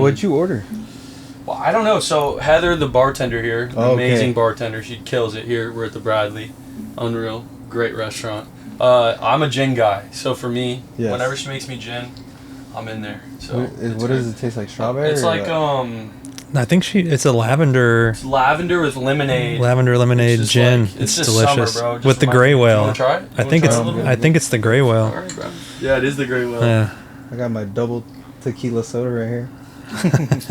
what'd you order? Well, I don't know. So Heather, the bartender here, amazing bartender. She kills it here. We're at the Bradley. Unreal. Great restaurant. I'm a gin guy. So for me, whenever she makes me gin, I'm in there. So what does it taste like? Strawberry? It's like I think it's a lavender. It's lavender with lemonade. Lavender lemonade gin. Like, it's just delicious. Summer, bro. Just with the gray whale. You want to try it? I think it's the gray whale. All right, bro. Yeah, it is the gray whale. Yeah. I got my double tequila soda right here.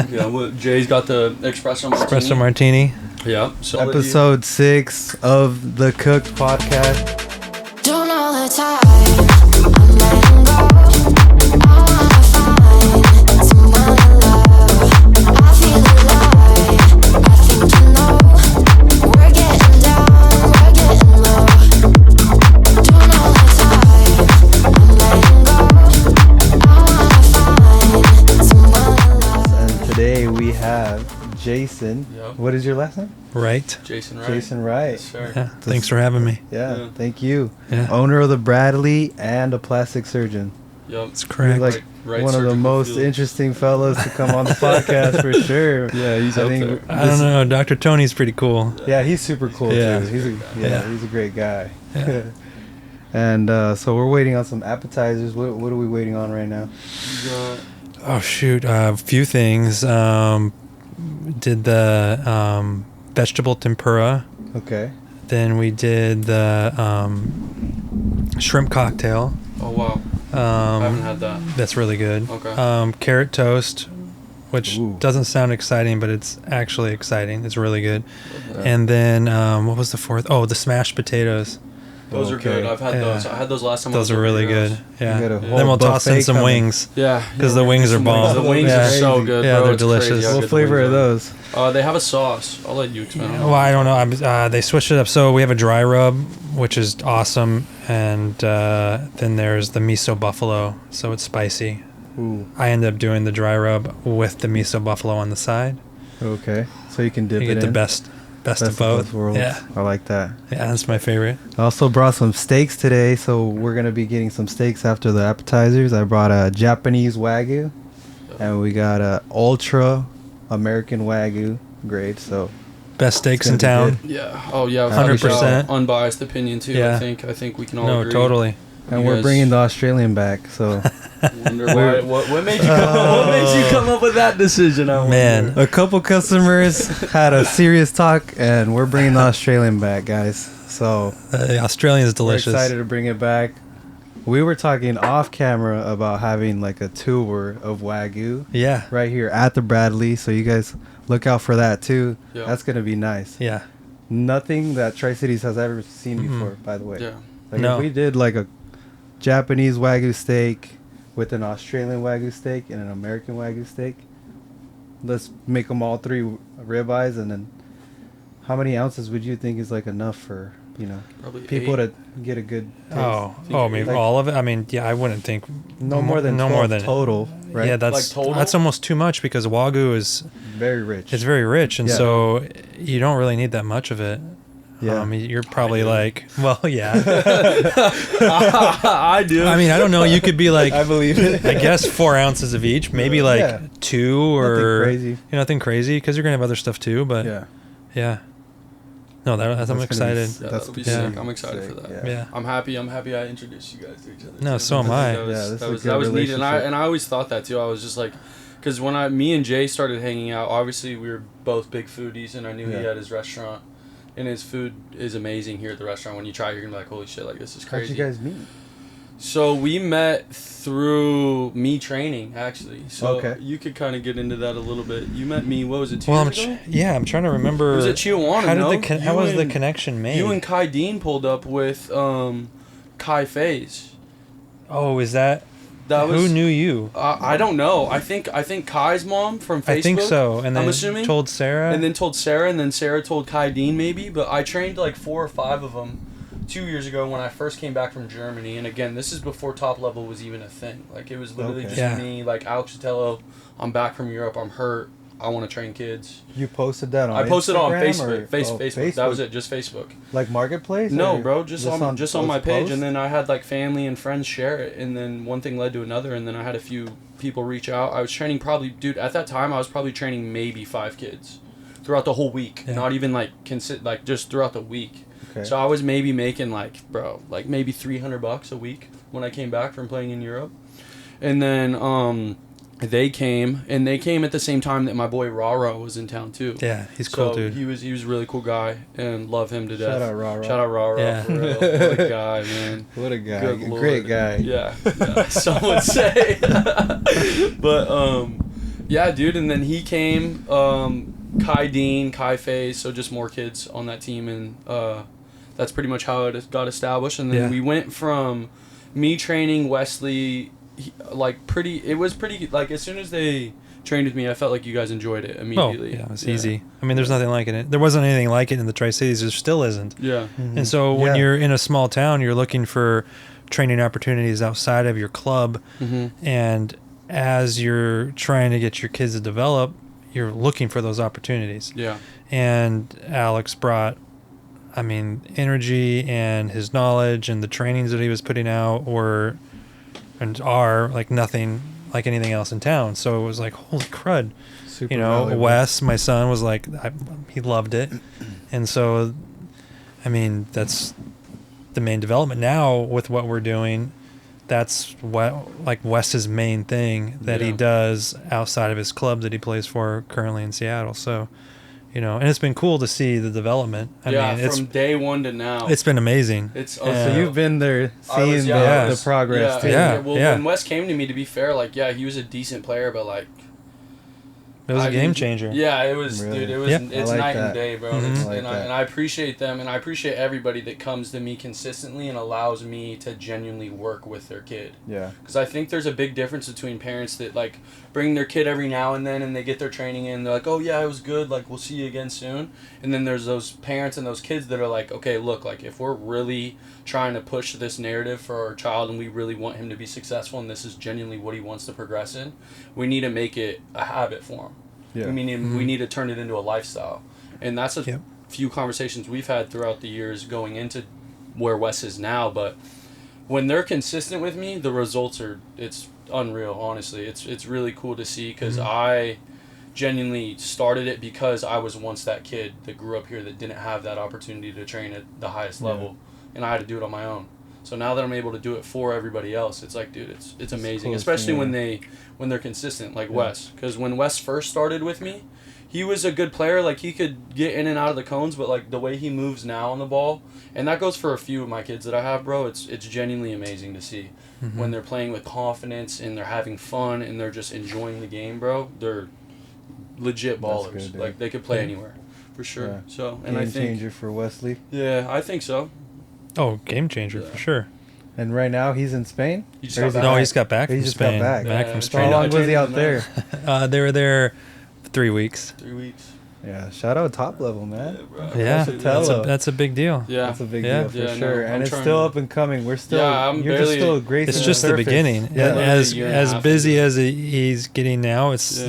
Yeah, Jay's got the espresso martini. Espresso martini. Yeah. So Episode 6 of the Cook Podcast. Don't all the time, I'm letting go. I wanna find someone to love. I feel alive, I think you know. We're getting down, we're getting low. Don't all the time, I'm letting go. I wanna find someone to love. And today we have Jason. Yep. What is your last name? Right. Jason Wright. Jason Wright. Yes, sir. Yeah. Thanks for having me. Yeah, thank you. Yeah. Owner of the Bradley and a plastic surgeon. Yep. That's correct. You're like Right one of the surgical most field. interesting fellows to come on the podcast for sure. Yeah, he's I up think there. I don't know. Dr. Tony's pretty cool. Yeah, he's super cool Yeah. too. He's a great guy. Yeah. And so we're waiting on some appetizers. What are we waiting on right now? Oh shoot, a few things. Did the vegetable tempura. Okay. Then we did the shrimp cocktail. Oh wow. I haven't had that. That's really good. Okay. Carrot toast, which Ooh. doesn't sound exciting, but it's actually exciting. It's really good. Yeah. And then what was the fourth? Oh, the smashed potatoes. Those are Okay. good. I've had Yeah. those. I had those last time. Those are really good. Yeah. You got a Then we'll whole toss in buffet some coming. wings. Yeah. Because the wings are bomb. The wings Yeah. are so good, Yeah, bro. they're It's delicious. crazy how What good the flavor are wings those? They have a sauce. I'll let you explain. Well, I don't know. They switched it up. So we have a dry rub, which is awesome, and then there's the miso buffalo, so it's spicy. Ooh. I end up doing the dry rub with the miso buffalo on the side. Okay. So you can dip You it get the in. best of both. worlds. Yeah, I like that. yeah, that's my favorite. I also brought some steaks today, so we're gonna be getting some steaks after the appetizers. I brought a Japanese Wagyu, and we got a Ultra American Wagyu grade. So Best steaks in It's gonna be town. Yeah. Oh yeah. 100%. Unbiased opinion too. Yeah. I think we can all No, agree. totally. and You we're guys bringing the Australian back. So Wonder why, what made you come up with that decision? I wonder. Man. a couple customers had a serious talk, and we're bringing the Australian back, guys. So The Australian is delicious. we're excited to bring it back. We were talking off camera about having like a tour of Wagyu Yeah, right here at the Bradley, so you guys look out for that too. Yeah. That's gonna be nice. yeah. Nothing that Tri-Cities has ever seen Mhm. before, by the way. Yeah. Like No. if we did like a Japanese Wagyu steak with an Australian Wagyu steak and an American Wagyu steak, let's make them all three ribeyes, and then how many ounces would you think is like enough for, Probably people 8. to get a good taste? I mean, Like- all of it. I mean, yeah, I wouldn't think No more than 12 total, right? Yeah, that's Like total? that's almost too much because Wagyu is Very rich. it's very rich, and Yeah. so you don't really need that much of it. Yeah. You're probably like, well, yeah. I do. I mean, I don't know. You could be like, I believe it. I guess 4 ounces of each, maybe like Yeah. 2 or crazy. Nothing crazy because you're gonna have other stuff too. But Yeah. yeah. No, I'm That's gonna be excited. s- Yeah, That's that'll be yeah. sick. I'm excited Sick, for that. yeah. Yeah. I'm happy I introduced you guys to each other. No, too. so am I. That was, Yeah, this that is a was, good that was neat, and relationship. I always thought that too. I was just like, because when me and Jay started hanging out, obviously we were both big foodies, and I knew he Yeah. had his restaurant, and his food is amazing here at the restaurant. When you try, you're gonna be like, holy shit, like this is How'd crazy. you guys meet? So we met through me training, actually. So Okay. you could kind of get into that a little bit. You met me. What was it? 2 Well, years ago? I'm trying to remember. It was at Chihuahua. How no? did how You was the and- connection made? You and Kai Dean pulled up with Kai Faze. Oh, is that? That was Who knew you? I don't know. I think Kai's mom from Facebook. I think so. And then I'm assuming. told Sarah. And then told Sarah, and then Sarah told Kai Dean maybe. But I trained like 4 or 5 of them 2 years ago when I first came back from Germany. And again, this is before Top Level was even a thing. Like it was literally Okay. just Yeah. me, like Alex Sotelo. I'm back from Europe. I'm hurt. I want to train kids. You posted that on I posted it on Instagram Facebook. Facebook. That was it, just Facebook. Like Marketplace? No, bro, just on my page. Post? And then I had like family and friends share it, and then one thing led to another, and then I had a few people reach out. I was training probably, dude, at that time I was probably training maybe 5 kids throughout the whole week. Yeah. Not even like like just throughout the week. Okay. So I was maybe making like maybe $300 a week when I came back from playing in Europe. And then they came at the same time that my boy Rara was in town too. Yeah, he's cool, dude. He was a really cool guy and love him to death. Shout out Rara. Shout out Rara. Yeah. For real. What a guy, man. What a guy. Good Great guy. Yeah. Some would say. But yeah, dude, and then he came, Kai Dean, Kai Faye, so just more kids on that team, and that's pretty much how it got established. And then we went from me training Wesley, it was pretty, like, as soon as they trained with me, I felt like you guys enjoyed it immediately. Oh, yeah, it was easy. I mean, there's nothing like it. There wasn't anything like it in the Tri-Cities. There still isn't. Yeah. Mm-hmm. And so when you're in a small town, you're looking for training opportunities outside of your club. Mm-hmm. And as you're trying to get your kids to develop, you're looking for those opportunities. Yeah. And Alex brought, I mean, energy and his knowledge and the trainings that he was putting out are like nothing like anything else in town. So it was like, holy crud. Super valuable. Wes, my son, was like, he loved it. And so, I mean, that's the main development now with what we're doing. That's what, like, Wes's main thing that he does outside of his club that he plays for currently in Seattle. So, and it's been cool to see the development. I mean, from day one to now. It's been amazing. So you've been there seeing the progress too. Yeah. Well, when Wes came to me, to be fair, like, he was a decent player, but like, it was a game changer. Yeah, it was, really? Dude. It was. It's night and day, bro. Mm-hmm. And I appreciate them, and I appreciate everybody that comes to me consistently and allows me to genuinely work with their kid. Yeah. Because I think there's a big difference between parents that like bring their kid every now and then, and they get their training in. They're like, oh yeah, it was good. Like, we'll see you again soon. And then there's those parents and those kids that are like, okay, look, like, if we're really trying to push this narrative for our child and we really want him to be successful, and this is genuinely what he wants to progress in, we need to make it a habit for him. Yeah. I mean, we need to turn it into a lifestyle. And that's a few conversations we've had throughout the years going into where Wes is now. But when they're consistent with me, the results it's unreal, honestly. It's really cool to see, because I genuinely started it because I was once that kid that grew up here that didn't have that opportunity to train at the highest level. And I had to do it on my own. So now that I'm able to do it for everybody else, it's like, dude, it's amazing. Especially when they're consistent, like Wes. Because when Wes first started with me, he was a good player. Like, he could get in and out of the cones, but like the way he moves now on the ball, and that goes for a few of my kids that I have, bro. It's genuinely amazing to see when they're playing with confidence and they're having fun and they're just enjoying the game, bro. They're legit ballers. Good, like, they could play anywhere for sure. Yeah. So, and game changer for Wesley. Yeah, I think so. Oh, game changer for sure. And right now he's in Spain? He's got back from Spain. Back from Spain. How long was he out there? They were there 3 weeks. 3 weeks. Yeah, shout out Top Level, man. Yeah, that's a big deal. Yeah, that's a big deal for sure. And it's still up and coming. We're still, just still gracing It's just the beginning. Yeah. As busy as he's getting now, it's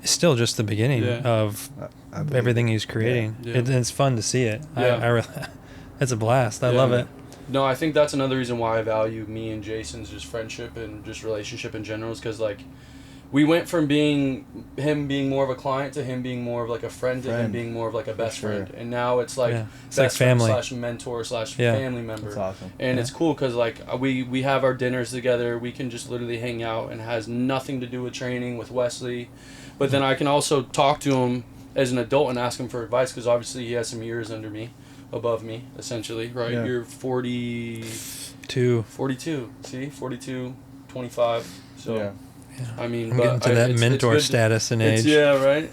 still just the beginning of everything he's creating. Yeah. It's fun to see it. Yeah. I really, it's a blast. I love it. No, I think that's another reason why I value me and Jason's just friendship and just relationship in general, is because, like, we went from him being more of a client to him being more of like a friend to him being more of like a best friend. And now it's like best friend / mentor / family member. That's awesome. And it's cool because, like, we have our dinners together. We can just literally hang out, and it has nothing to do with training with Wesley. But then I can also talk to him as an adult and ask him for advice, because obviously he has some years above me, essentially, right? Yeah. You're 42. See? 42, 25. So, yeah. I mean, I'm getting to that mentor status and age. Yeah, right?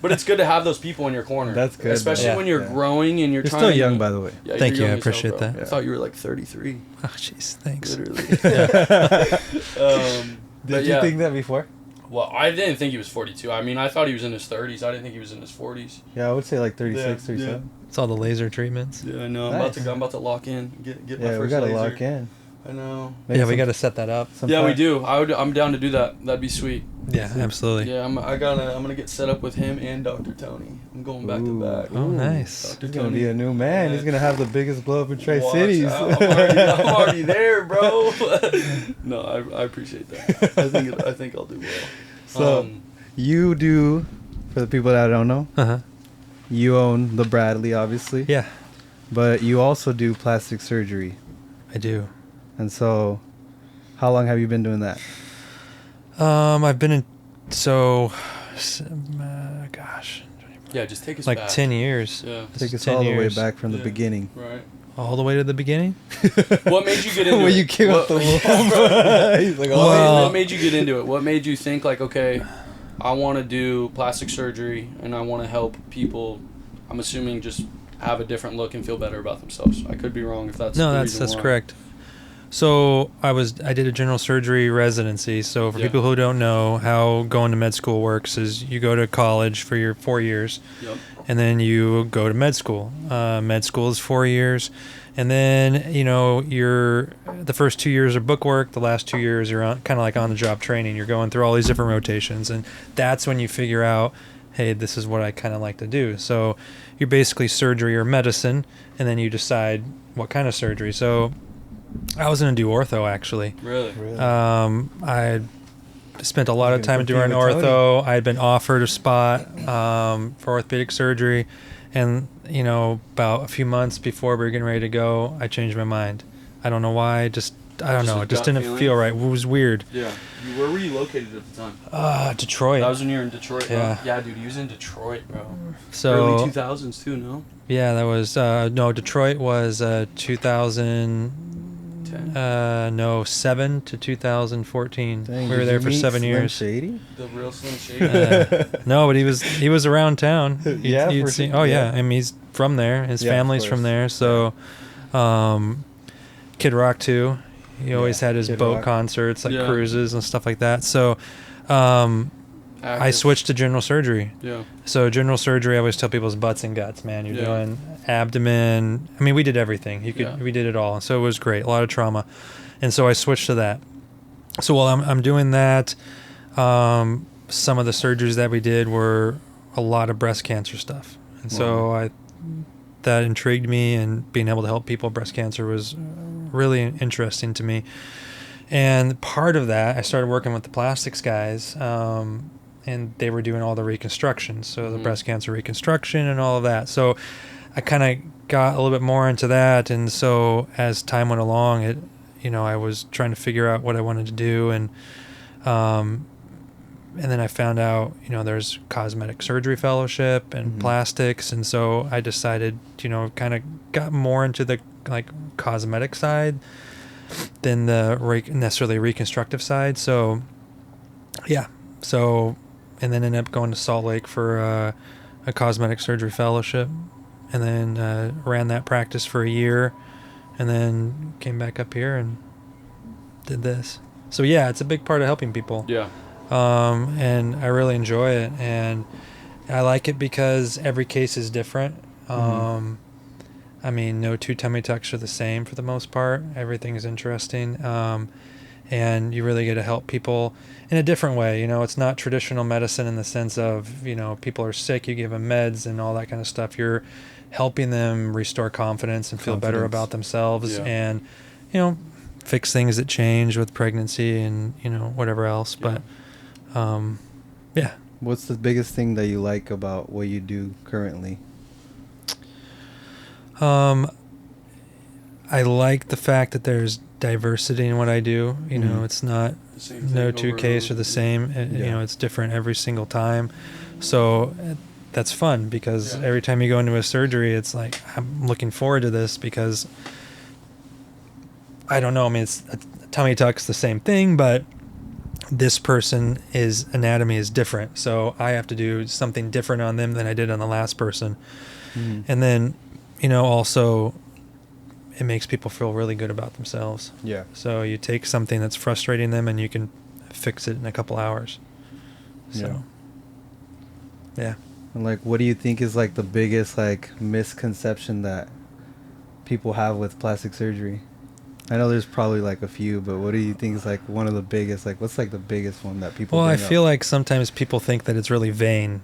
But it's good to have those people in your corner. That's good. Especially when you're growing and you're trying still young, by the way. Yeah, thank you. I appreciate that. I thought you were like 33. Oh, jeez. Thanks. Literally. Did you think that before? Well, I didn't think he was 42. I mean, I thought he was in his 30s. I didn't think he was in his 40s. Yeah, I would say like 36, 37. It's all the laser treatments. Yeah, I know. I'm about to lock in. Get my first laser. Yeah, we got to lock in. I know. Maybe Yeah, we got to set that up. Yeah, we do. I'm down to do that. That'd be sweet. Yeah, absolutely. Yeah, I'm gonna get set up with him and Dr. Tony. I'm going back to back. Oh, nice. Dr. He's gonna be a new man. He's gonna have the biggest blow up in Tri Watch Cities. out. I'm already there, bro. No, I appreciate that. I think I'll do well. So you do, for the people that don't know, Uh-huh. you own the Bradley, obviously. Yeah, But you also do plastic surgery. I do. And so, how long have you been doing that? I've been in, gosh, yeah, just take us like back. 10 years. Yeah. Take us 10 all the way years. back from the Yeah. beginning. Right. All the way to the beginning? What made you get into it? When you came out the womb. He's like, Well- What made you get into it? What made you think like, okay, I want to do plastic surgery and I want to help people? I'm assuming just have a different look and feel better about themselves. I could be wrong if that's No, the that's reason why. correct. So I did a general surgery residency. So for Yeah. people who don't know how going to med school works is you go to college for your 4 years, Yep. and then you go to med school. Med school is 4 years, and then you're the first 2 years are book work. The last 2 years you're kind of like on the job training. You're going through all these different rotations, and that's when you figure out, hey, this is what I kind of like to do. So you're basically surgery or medicine, and then you decide what kind of surgery. So I was going to do ortho, actually. Really? I spent a lot of You're time gonna doing compete with ortho. I had been offered a spot for orthopedic surgery, and about a few months before we were getting ready to go, I changed my mind. I don't know why. I don't Just know. a It just gut didn't feeling? feel right. It was weird. Yeah. Where were you located at the time? Detroit. That was when you were in Detroit. Yeah. Huh? Yeah, dude, he was in Detroit, bro. So Early 2000s too, no? yeah, that was no. Detroit was 2007 to 2014. Dang, we were did there you for meet 7 Slim years. Shady? The real Slim Shady. No, but he was around town. Yeah, You'd for see. sure. Oh yeah, Yeah. I mean he's from there. His Yeah, of family's from course. there. So, Kid Rock too. He always Yeah, had his Kid boat Rock. concerts, like Yeah. cruises and stuff like that. So, I Active. switched to general surgery. Yeah. So general surgery, I always tell people is butts and guts, man. You're Yeah. doing abdomen. I mean, we did everything. We did it all. So it was great. A lot of trauma, and so I switched to that. So while I'm doing that, some of the surgeries that we did were a lot of breast cancer stuff, and so that intrigued me, and being able to help people with breast cancer was really interesting to me. And part of that, I started working with the plastics guys. And they were doing all the reconstruction, so the breast cancer reconstruction and all of that. So I kind of got a little bit more into that, and so as time went along, I was trying to figure out what I wanted to do, and then I found out, there's cosmetic surgery fellowship and plastics, and so I decided, kind of got more into the cosmetic side than the necessarily reconstructive side. So yeah, and then ended up going to Salt Lake for a cosmetic surgery fellowship, and then ran that practice for a year, and then came back up here and did this. So yeah, it's a big part of helping people. Yeah. And I really enjoy it, and I like it because every case is different. I mean, no two tummy tucks are the same for the most part. Everything is interesting. And you really get to help people in a different way. It's not traditional medicine in the sense of, people are sick, you give them meds and all that kind of stuff. You're helping them restore confidence and feel better about themselves, and, fix things that change with pregnancy and, whatever else. Yeah. But, yeah. What's the biggest thing that you like about what you do currently? I like the fact that there's diversity in what I do. It's not The same thing no over two and cases are over. the same. Yeah. It's different every single time. So that's fun because every time you go into a surgery, it's like, I'm looking forward to this because I don't know. I mean, it's a tummy tuck's the same thing, but this person's anatomy is different. So I have to do something different on them than I did on the last person. And then, also it makes people feel really good about themselves. Yeah. So you take something that's frustrating them and you can fix it in a couple hours. So, yeah. And what do you think is the biggest misconception that people have with plastic surgery? I know there's probably like a few, but what do you think is like one of the biggest? Like, what's like the biggest one that people? Well, I bring feel up? like sometimes people think that it's really vain.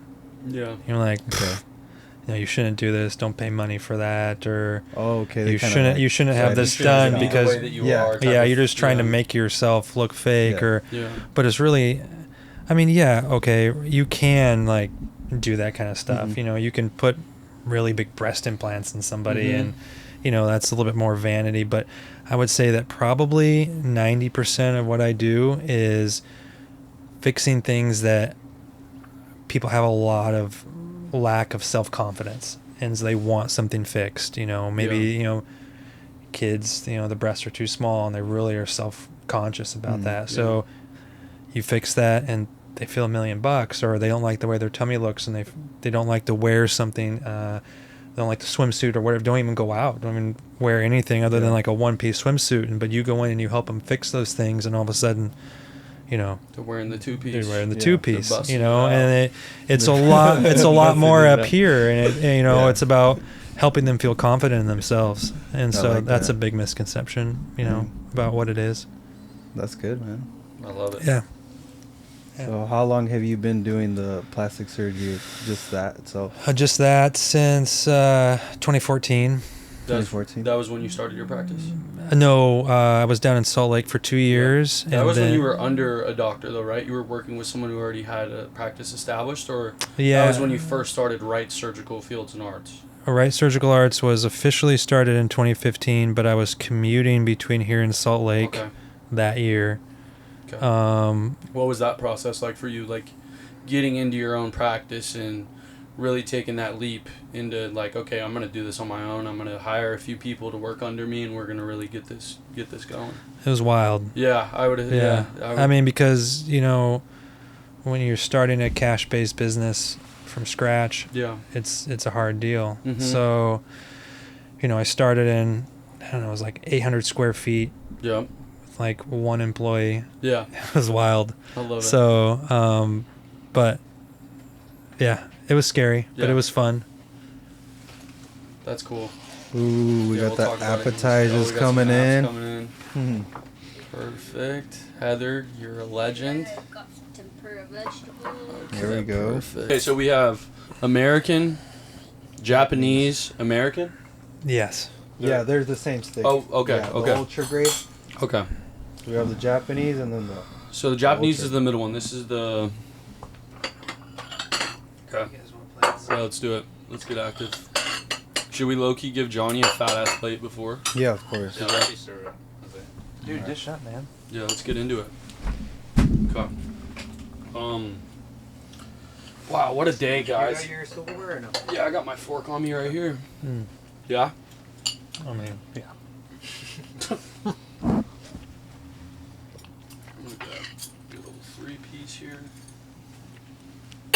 Yeah. You're like, Okay. you shouldn't do this. Don't pay money for that, or Okay. you shouldn't have this done because you're just trying to make yourself look fake, or. Yeah. But it's really, I mean, yeah, okay, you can like do that kind of stuff. Mm-hmm. You can put really big breast implants in somebody, and that's a little bit more vanity. But I would say that probably 90% of what I do is fixing things that people have a lot of lack of self-confidence, and so they want something fixed. Maybe kids, the breasts are too small and they really are self-conscious about that. Yeah. So you fix that and they feel $1 million, or they don't like the way their tummy looks and they don't like to wear something, they don't like the swimsuit or whatever, don't even go out, don't even wear anything other than like a one-piece swimsuit, but you go in and you help them fix those things, and all of a sudden they're wearing the two-piece. They're wearing the two-piece, They're and it's a lot. It's a lot more up here, and it's about helping them feel confident in themselves, and so like that's that. a big misconception, about what it is. That's good, man. I love it. Yeah. So how long have you been doing the plastic surgery? Just that? So Just that since 2014. 2014. That was when you started your practice? No, I was down in Salt Lake for 2 years. That and was when then- you were under a doctor, though, right? You were working with someone who already had a practice established, or Yeah. that was when you first started Wright Surgical Fields and Arts? Wright Surgical Arts was officially started in 2015, but I was commuting between here and Salt Lake Okay. that year. Okay. Um, What was that process like for you? Like, getting into your own practice and really taking that leap into, like, okay, I'm going to do this on my own. I'm going to hire a few people to work under me, and we're going to really get this going. It was wild. Yeah, I would. Yeah. I would, I mean, because, when you're starting a cash-based business from scratch, yeah. it's a hard deal. Mhm. So, I started in, I don't know, it was like 800 square feet, Yeah. with like one employee. Yeah. It was wild. I love it. So, but yeah, it was scary, but Yeah. it was fun. That's cool. Ooh, we Yeah, got we'll talk the about it. appetizers We got some coming apps in. coming in. Perfect. Heather, you're a legend. I've got tempura vegetables. There we go. Perfect. Okay, so we have American, Japanese, American. Yes. Yeah, they're the same stick. Oh, okay, Yeah, okay. The ultra grade. Okay. We have the Japanese and then the. So the Japanese Ultra. is the middle one. This is the. Okay. Yeah, let's do it. Let's get active. Should we low key give Johnny a fat ass plate before? Yeah, of course. Yeah. Dude, dish up, man. Yeah, let's get into it. Okay. Wow, what a day, guys. your silverware or no? Yeah, I got my fork on me right here. Mm. Yeah. I mean, yeah. Look at that. Get a little 3-piece here.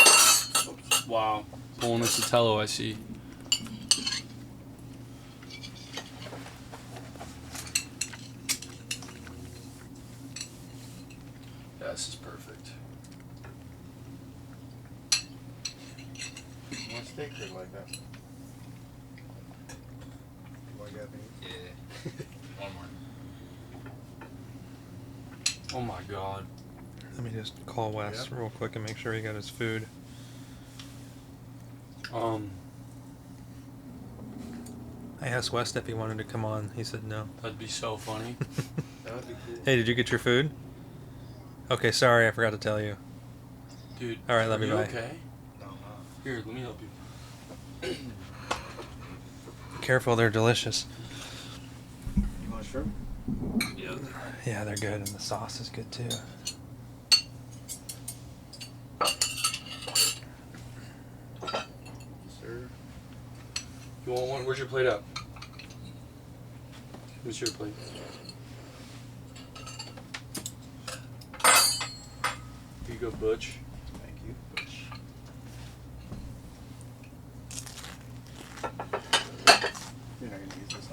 Oops. Wow. Pulling a Sotelo, I see. Yeah, this is perfect. One steak or like that? One more. Oh my god. Let me just call Wes real quick and make sure he got his food. I asked Wes if he wanted to come on. He said no. That'd be so funny. That would be cool. Hey, did you get your food? Okay, sorry, I forgot to tell you. Dude. All right, love are you, you bye. okay? No, Here, let me help you. Careful, they're delicious. You want shrimp? Yeah. Yeah, they're good, and the sauce is good too. Sir. You want one? Where's your plate at? Where's your plate? Here you go, Butch. Thank you. You're not gonna use this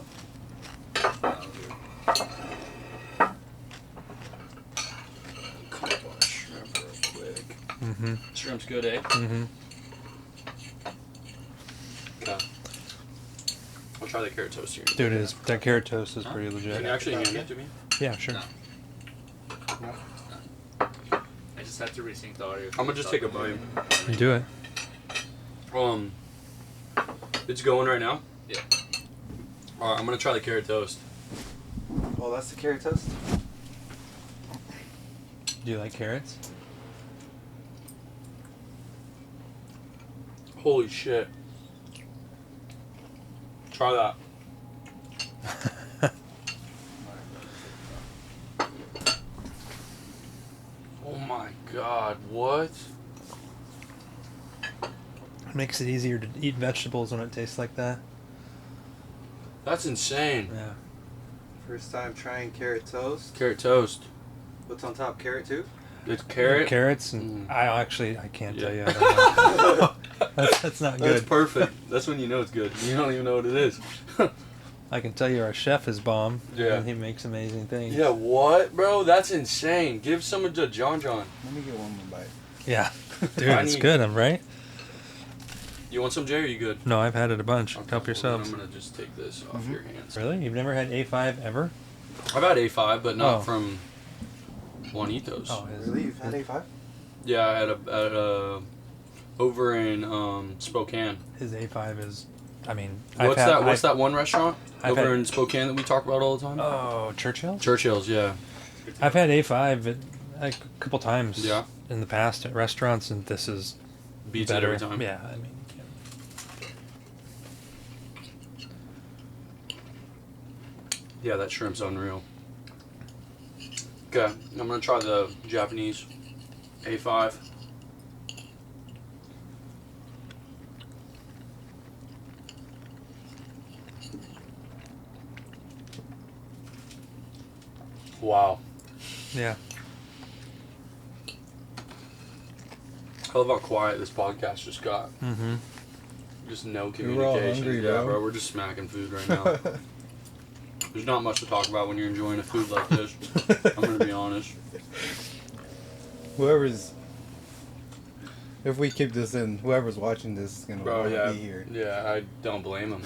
Cut up on a shrimp real quick. Mm-hmm. Shrimp's good, eh? Mm-hmm. Okay. I'll try the carrot toast here. Dude, that carrot toast is pretty legit. Can you actually hand it to me? Yeah, sure. No. I just have to resync the audio. I'm gonna just take a bite. Do it. It's going right now. Yeah. Alright, I'm gonna try the carrot toast. Oh, that's the carrot toast? Do you like carrots? Holy shit. Try that. Oh my god, what? It makes it easier to eat vegetables when it tastes like that. That's insane. Yeah. First time trying carrot toast. Carrot toast. What's on top? Carrot too? It's carrot. Carrots and I can't tell you. I don't know. that's not That's good. perfect. That's when you know it's good. You don't even know what it is. I can tell you our chef is bomb. Yeah. And he makes amazing things. Yeah, what, bro? That's insane. Give some to John. Let me get one more bite. Yeah. Dude, I it's need- good, I'm right? You want some, Jay, or are you good? No, I've had it a bunch. Okay, Help well, yourselves. I'm gonna just take this off your hands. Really? You've never had A5 ever? I've had A5, but not Oh. from Juanitos. Oh, Really? You've had A5? Yeah, I had a over in Spokane. his A5 is, I mean, What's that one restaurant I've over had- in Spokane that we talk about all the time? Oh, Churchill? Churchill's, yeah. I've had A5 a couple times Yeah. in the past at restaurants, and this is Beats it better. every time. Yeah, I mean, Yeah, that shrimp's unreal. Okay, I'm gonna try the Japanese A5. Wow. yeah. I love how quiet this podcast just got. Mm-hmm. Just no We were all communication. hungry, Yeah, bro. bro, we're just smacking food right now. There's not much to talk about when you're enjoying a food like this. I'm gonna be honest. Whoever's... If we keep this in, whoever's watching this is gonna Bro, want yeah, to be here. yeah, I don't blame him.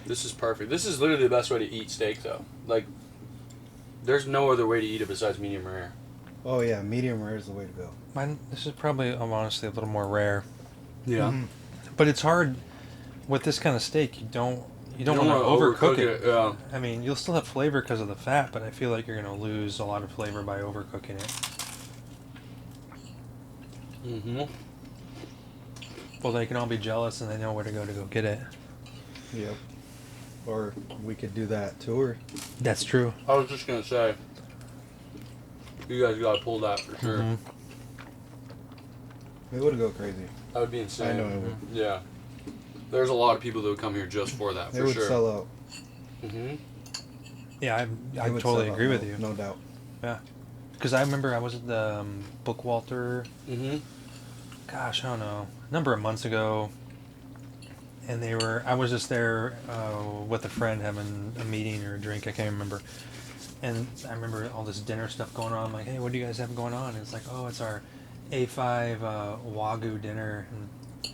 This is perfect. This is literally the best way to eat steak, though. Like, there's no other way to eat it besides medium rare. Oh yeah, medium rare is the way to go. This is probably, honestly, a little more rare. Yeah. Mhm. But it's hard with this kind of steak. You don't want to wanna overcook it. Yeah. I mean, you'll still have flavor because of the fat, but I feel like you're going to lose a lot of flavor by overcooking it. Mm-hmm. Well, they can all be jealous and they know where to go get it. Yep. Or we could do that tour. That's true. I was just gonna say, you guys gotta pull that for sure. Mhm. It would go crazy. That would be insane. I know it would. Yeah. There's a lot of people that would come here just for that, It for would sure. sell out. Mm-hmm. Yeah, It I would totally sell out, agree with no- you. No doubt. Because I remember I was at the Bookwalter, Mm-hmm. gosh, I don't know, a number of months ago, and I was just there with a friend having a meeting or a drink, I can't remember. And I remember all this dinner stuff going on. I'm like, hey, what do you guys have going on? And it's like, oh, it's our A5 Wagyu dinner and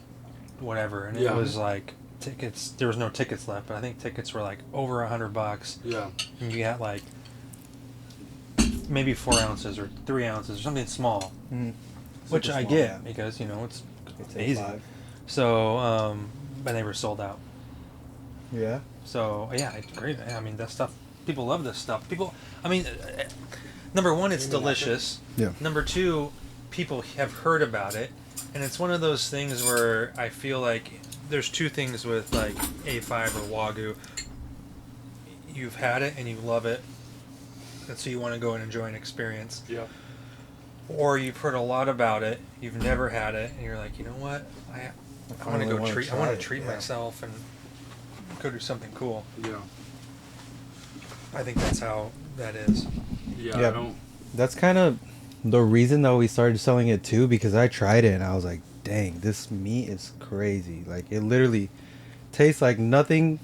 whatever. And Yeah. it was like tickets. There was no tickets left, but I think tickets were like over $100. Yeah. And you got like maybe 4 ounces or 3 ounces or something small, Mm. which Super I small, get yeah. because it's It's easy. A5. So, but they were sold out. Yeah. So yeah, it's great. I mean, that stuff. People love this stuff. People. I mean, number one, it's delicious. Yeah. Number two, people have heard about it, and it's one of those things where I feel like there's two things with like A5 or Wagyu. You've had it and you love it, and so you want to go and enjoy an experience. Yeah. Or you've heard a lot about it, you've never had it, and you're like, you know what, I want to finally go wanna treat. I try want it, to treat yeah. myself and go do something cool. Yeah. I think that's how that is. Yeah. Yeah. I don't. That's kind of the reason that we started selling it too, because I tried it and I was like, dang, this meat is crazy. Like, it literally tastes like nothing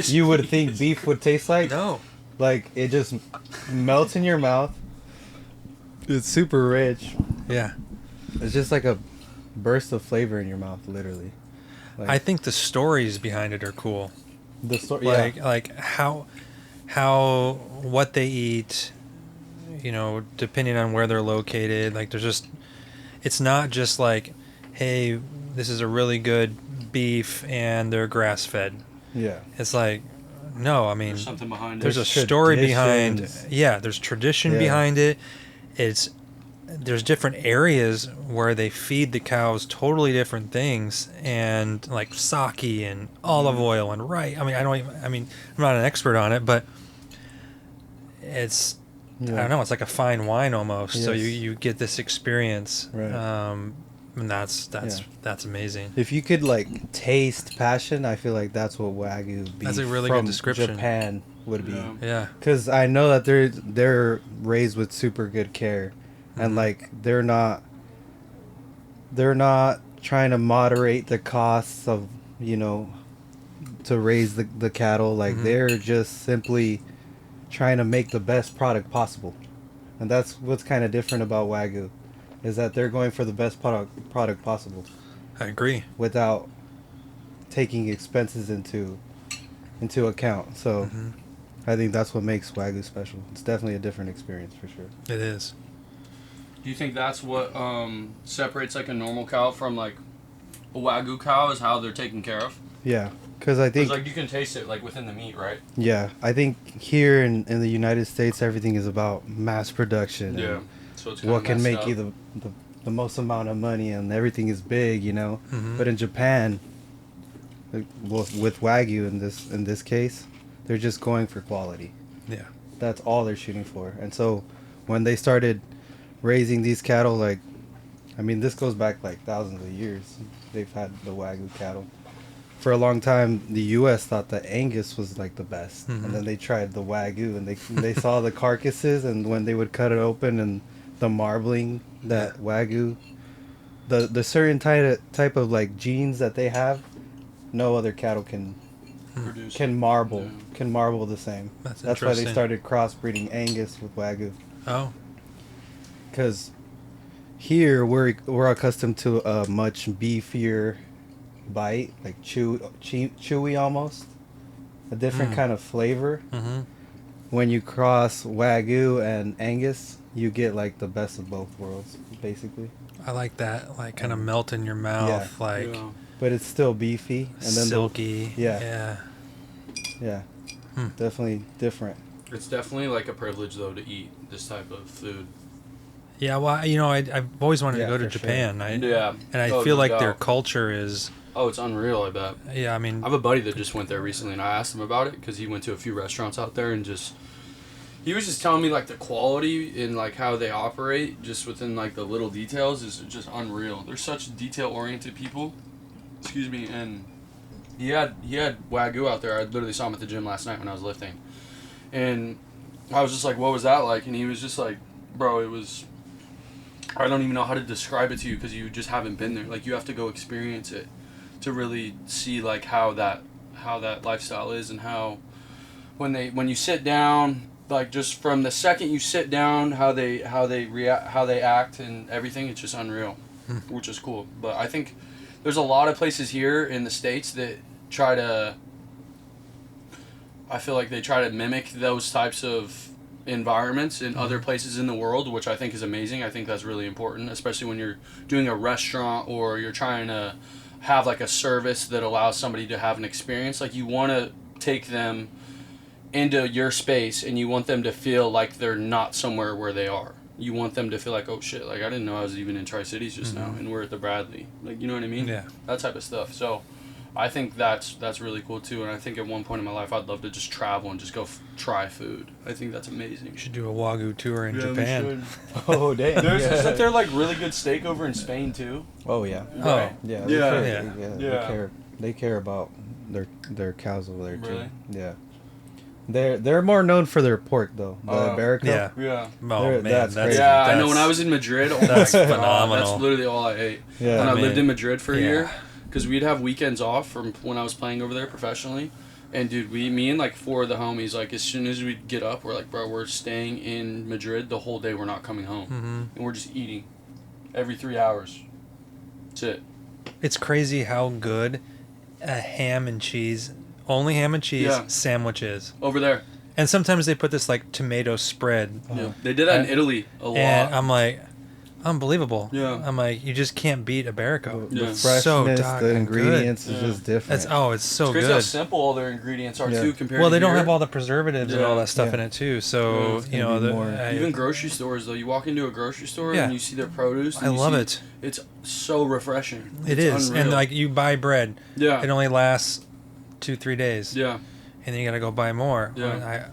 you would think beef would taste like. No. Like, it just melts in your mouth. It's super rich. Yeah. It's just like a burst of flavor in your mouth, literally. Like, I think the stories behind it are cool. The story, like how what they eat, you know, depending on where they're located. Like there's just, it's not just like, hey, this is a really good beef and they're grass fed. Yeah. It's like, no, I mean, There's something behind it. there's a story behind. Traditions. Yeah, there's tradition Yeah. behind it. There's different areas where they feed the cows totally different things, and like sake and olive oil and rice. I mean, I'm not an expert on it, but it's, I don't know, it's like a fine wine almost. So Yes. you get this experience, Right. And that's amazing. If you could like taste passion, I feel like that's what Wagyu beef That's a really from good description. Japan would be. Yeah. Yeah. Because I know that they're raised with super good care, and like they're not trying to moderate the costs of, you know, to raise the cattle. Like they're just simply trying to make the best product possible, and that's what's kind of different about Wagyu, is that they're going for the best product possible I agree. without taking expenses into account. So I think that's what makes Wagyu special. It's definitely a different experience for sure. It is. Do you think that's what separates like a normal cow from like a Wagyu cow, is how they're taken care of? Yeah, because I think Because like you can taste it like within the meat, right? yeah, I think here in the United States everything is about mass production. Yeah. And So it's kinda what can messed make up. you the most amount of money, and everything is big, you know. But in Japan, like, with Wagyu in this case, they're just going for quality. Yeah. That's all they're shooting for. And so when they started raising these cattle, like, I mean, this goes back like thousands of years. They've had the Wagyu cattle. For a long time, the U.S. thought that Angus was like the best. And then they tried the Wagyu, and they saw the carcasses, and when they would cut it open and the marbling that Wagyu, the certain type of like genes that they have, no other cattle can Produce. marble Yeah. can marble the same. That's why they interesting. started crossbreeding Angus with Wagyu, Oh. because here we're accustomed to a much beefier bite, like chewy almost, a different kind of flavor. Mm-hmm. When you cross Wagyu and Angus, you get like the best of both worlds, basically. I like that, like kind of melt in your mouth, Yeah. like Yeah. But it's still beefy, and then silky. yeah. Yeah. definitely different. It's definitely like a privilege though to eat this type of food. Yeah. Well, you know, I've always wanted Yeah, to go to for sure. Japan. Yeah. And I Oh, feel no like their doubt. culture is. Oh, it's unreal, I bet. Yeah. I I mean. have a buddy that just went there recently, and I asked him about it because he went to a few restaurants out there, and he was just telling me like the quality and like how they operate just within like the little details is just unreal. They're such detail-oriented people. Excuse me, and he had Wagyu out there. I literally saw him at the gym last night when I was lifting, and I was just like, "What was that like?" And he was just like, "Bro, it was. I don't even know how to describe it to you because you just haven't been there. Like you have to go experience it to really see like how that lifestyle is, and how when you sit down, like just from the second you sit down, how they react, how they act, and everything. It's just unreal, which is cool. But I think there's a lot of places here in the States that I feel like they try to mimic those types of environments in other places in the world, which I think is amazing. I think that's really important, especially when you're doing a restaurant or you're trying to have like a service that allows somebody to have an experience. Like you want to take them into your space and you want them to feel like they're not somewhere where they are. You want them to feel like, oh shit, like I didn't know I was even in Tri-Cities just now and we're at the Bradley. Like, you know what I mean? Yeah. That type of stuff. So I think that's really cool too. And I think at one point in my life, I'd love to just travel and just go try food. I think that's amazing. You should do a Wagyu tour in Japan. Oh damn! Isn't there like really good steak over in Spain too? Oh yeah. Oh. Yeah. Yeah. They care about their cows over there too. Really? Yeah. They're more known for their pork though. The Iberico. Yeah. Yeah. Oh They're- man, that's that's crazy. Yeah, I know when I was in Madrid, oh That's my God, phenomenal. that's literally all I ate. Yeah. When I I lived mean, in Madrid for a yeah. year, because we'd have weekends off from when I was playing over there professionally. And dude, me and like four of the homies, like as soon as we'd get up, we're like, bro, we're staying in Madrid the whole day. We're not coming home, and we're just eating every 3 hours. That's it. It's crazy how good a ham and cheese only ham and cheese Yeah. sandwiches. Over there. And sometimes they put this like tomato spread. Yeah. They did that in Italy a lot. And I'm like, unbelievable. Yeah. I'm like, you just can't beat Iberico. The Yeah. freshness, So the doggone ingredients is Yeah. just different. It's so It's crazy how good. simple all their ingredients are Yeah. too compared Well, to they don't here. have all the preservatives and all Yeah. that stuff Yeah. in it too. Yeah, So it's you gonna know, be more- Even grocery stores though, you walk into a grocery store Yeah. and you see their produce. And I you love see- it. It's so refreshing. It It's is, unreal. and like you buy bread, yeah, it only lasts 2-3 days, yeah, and then you gotta go buy more. Yeah.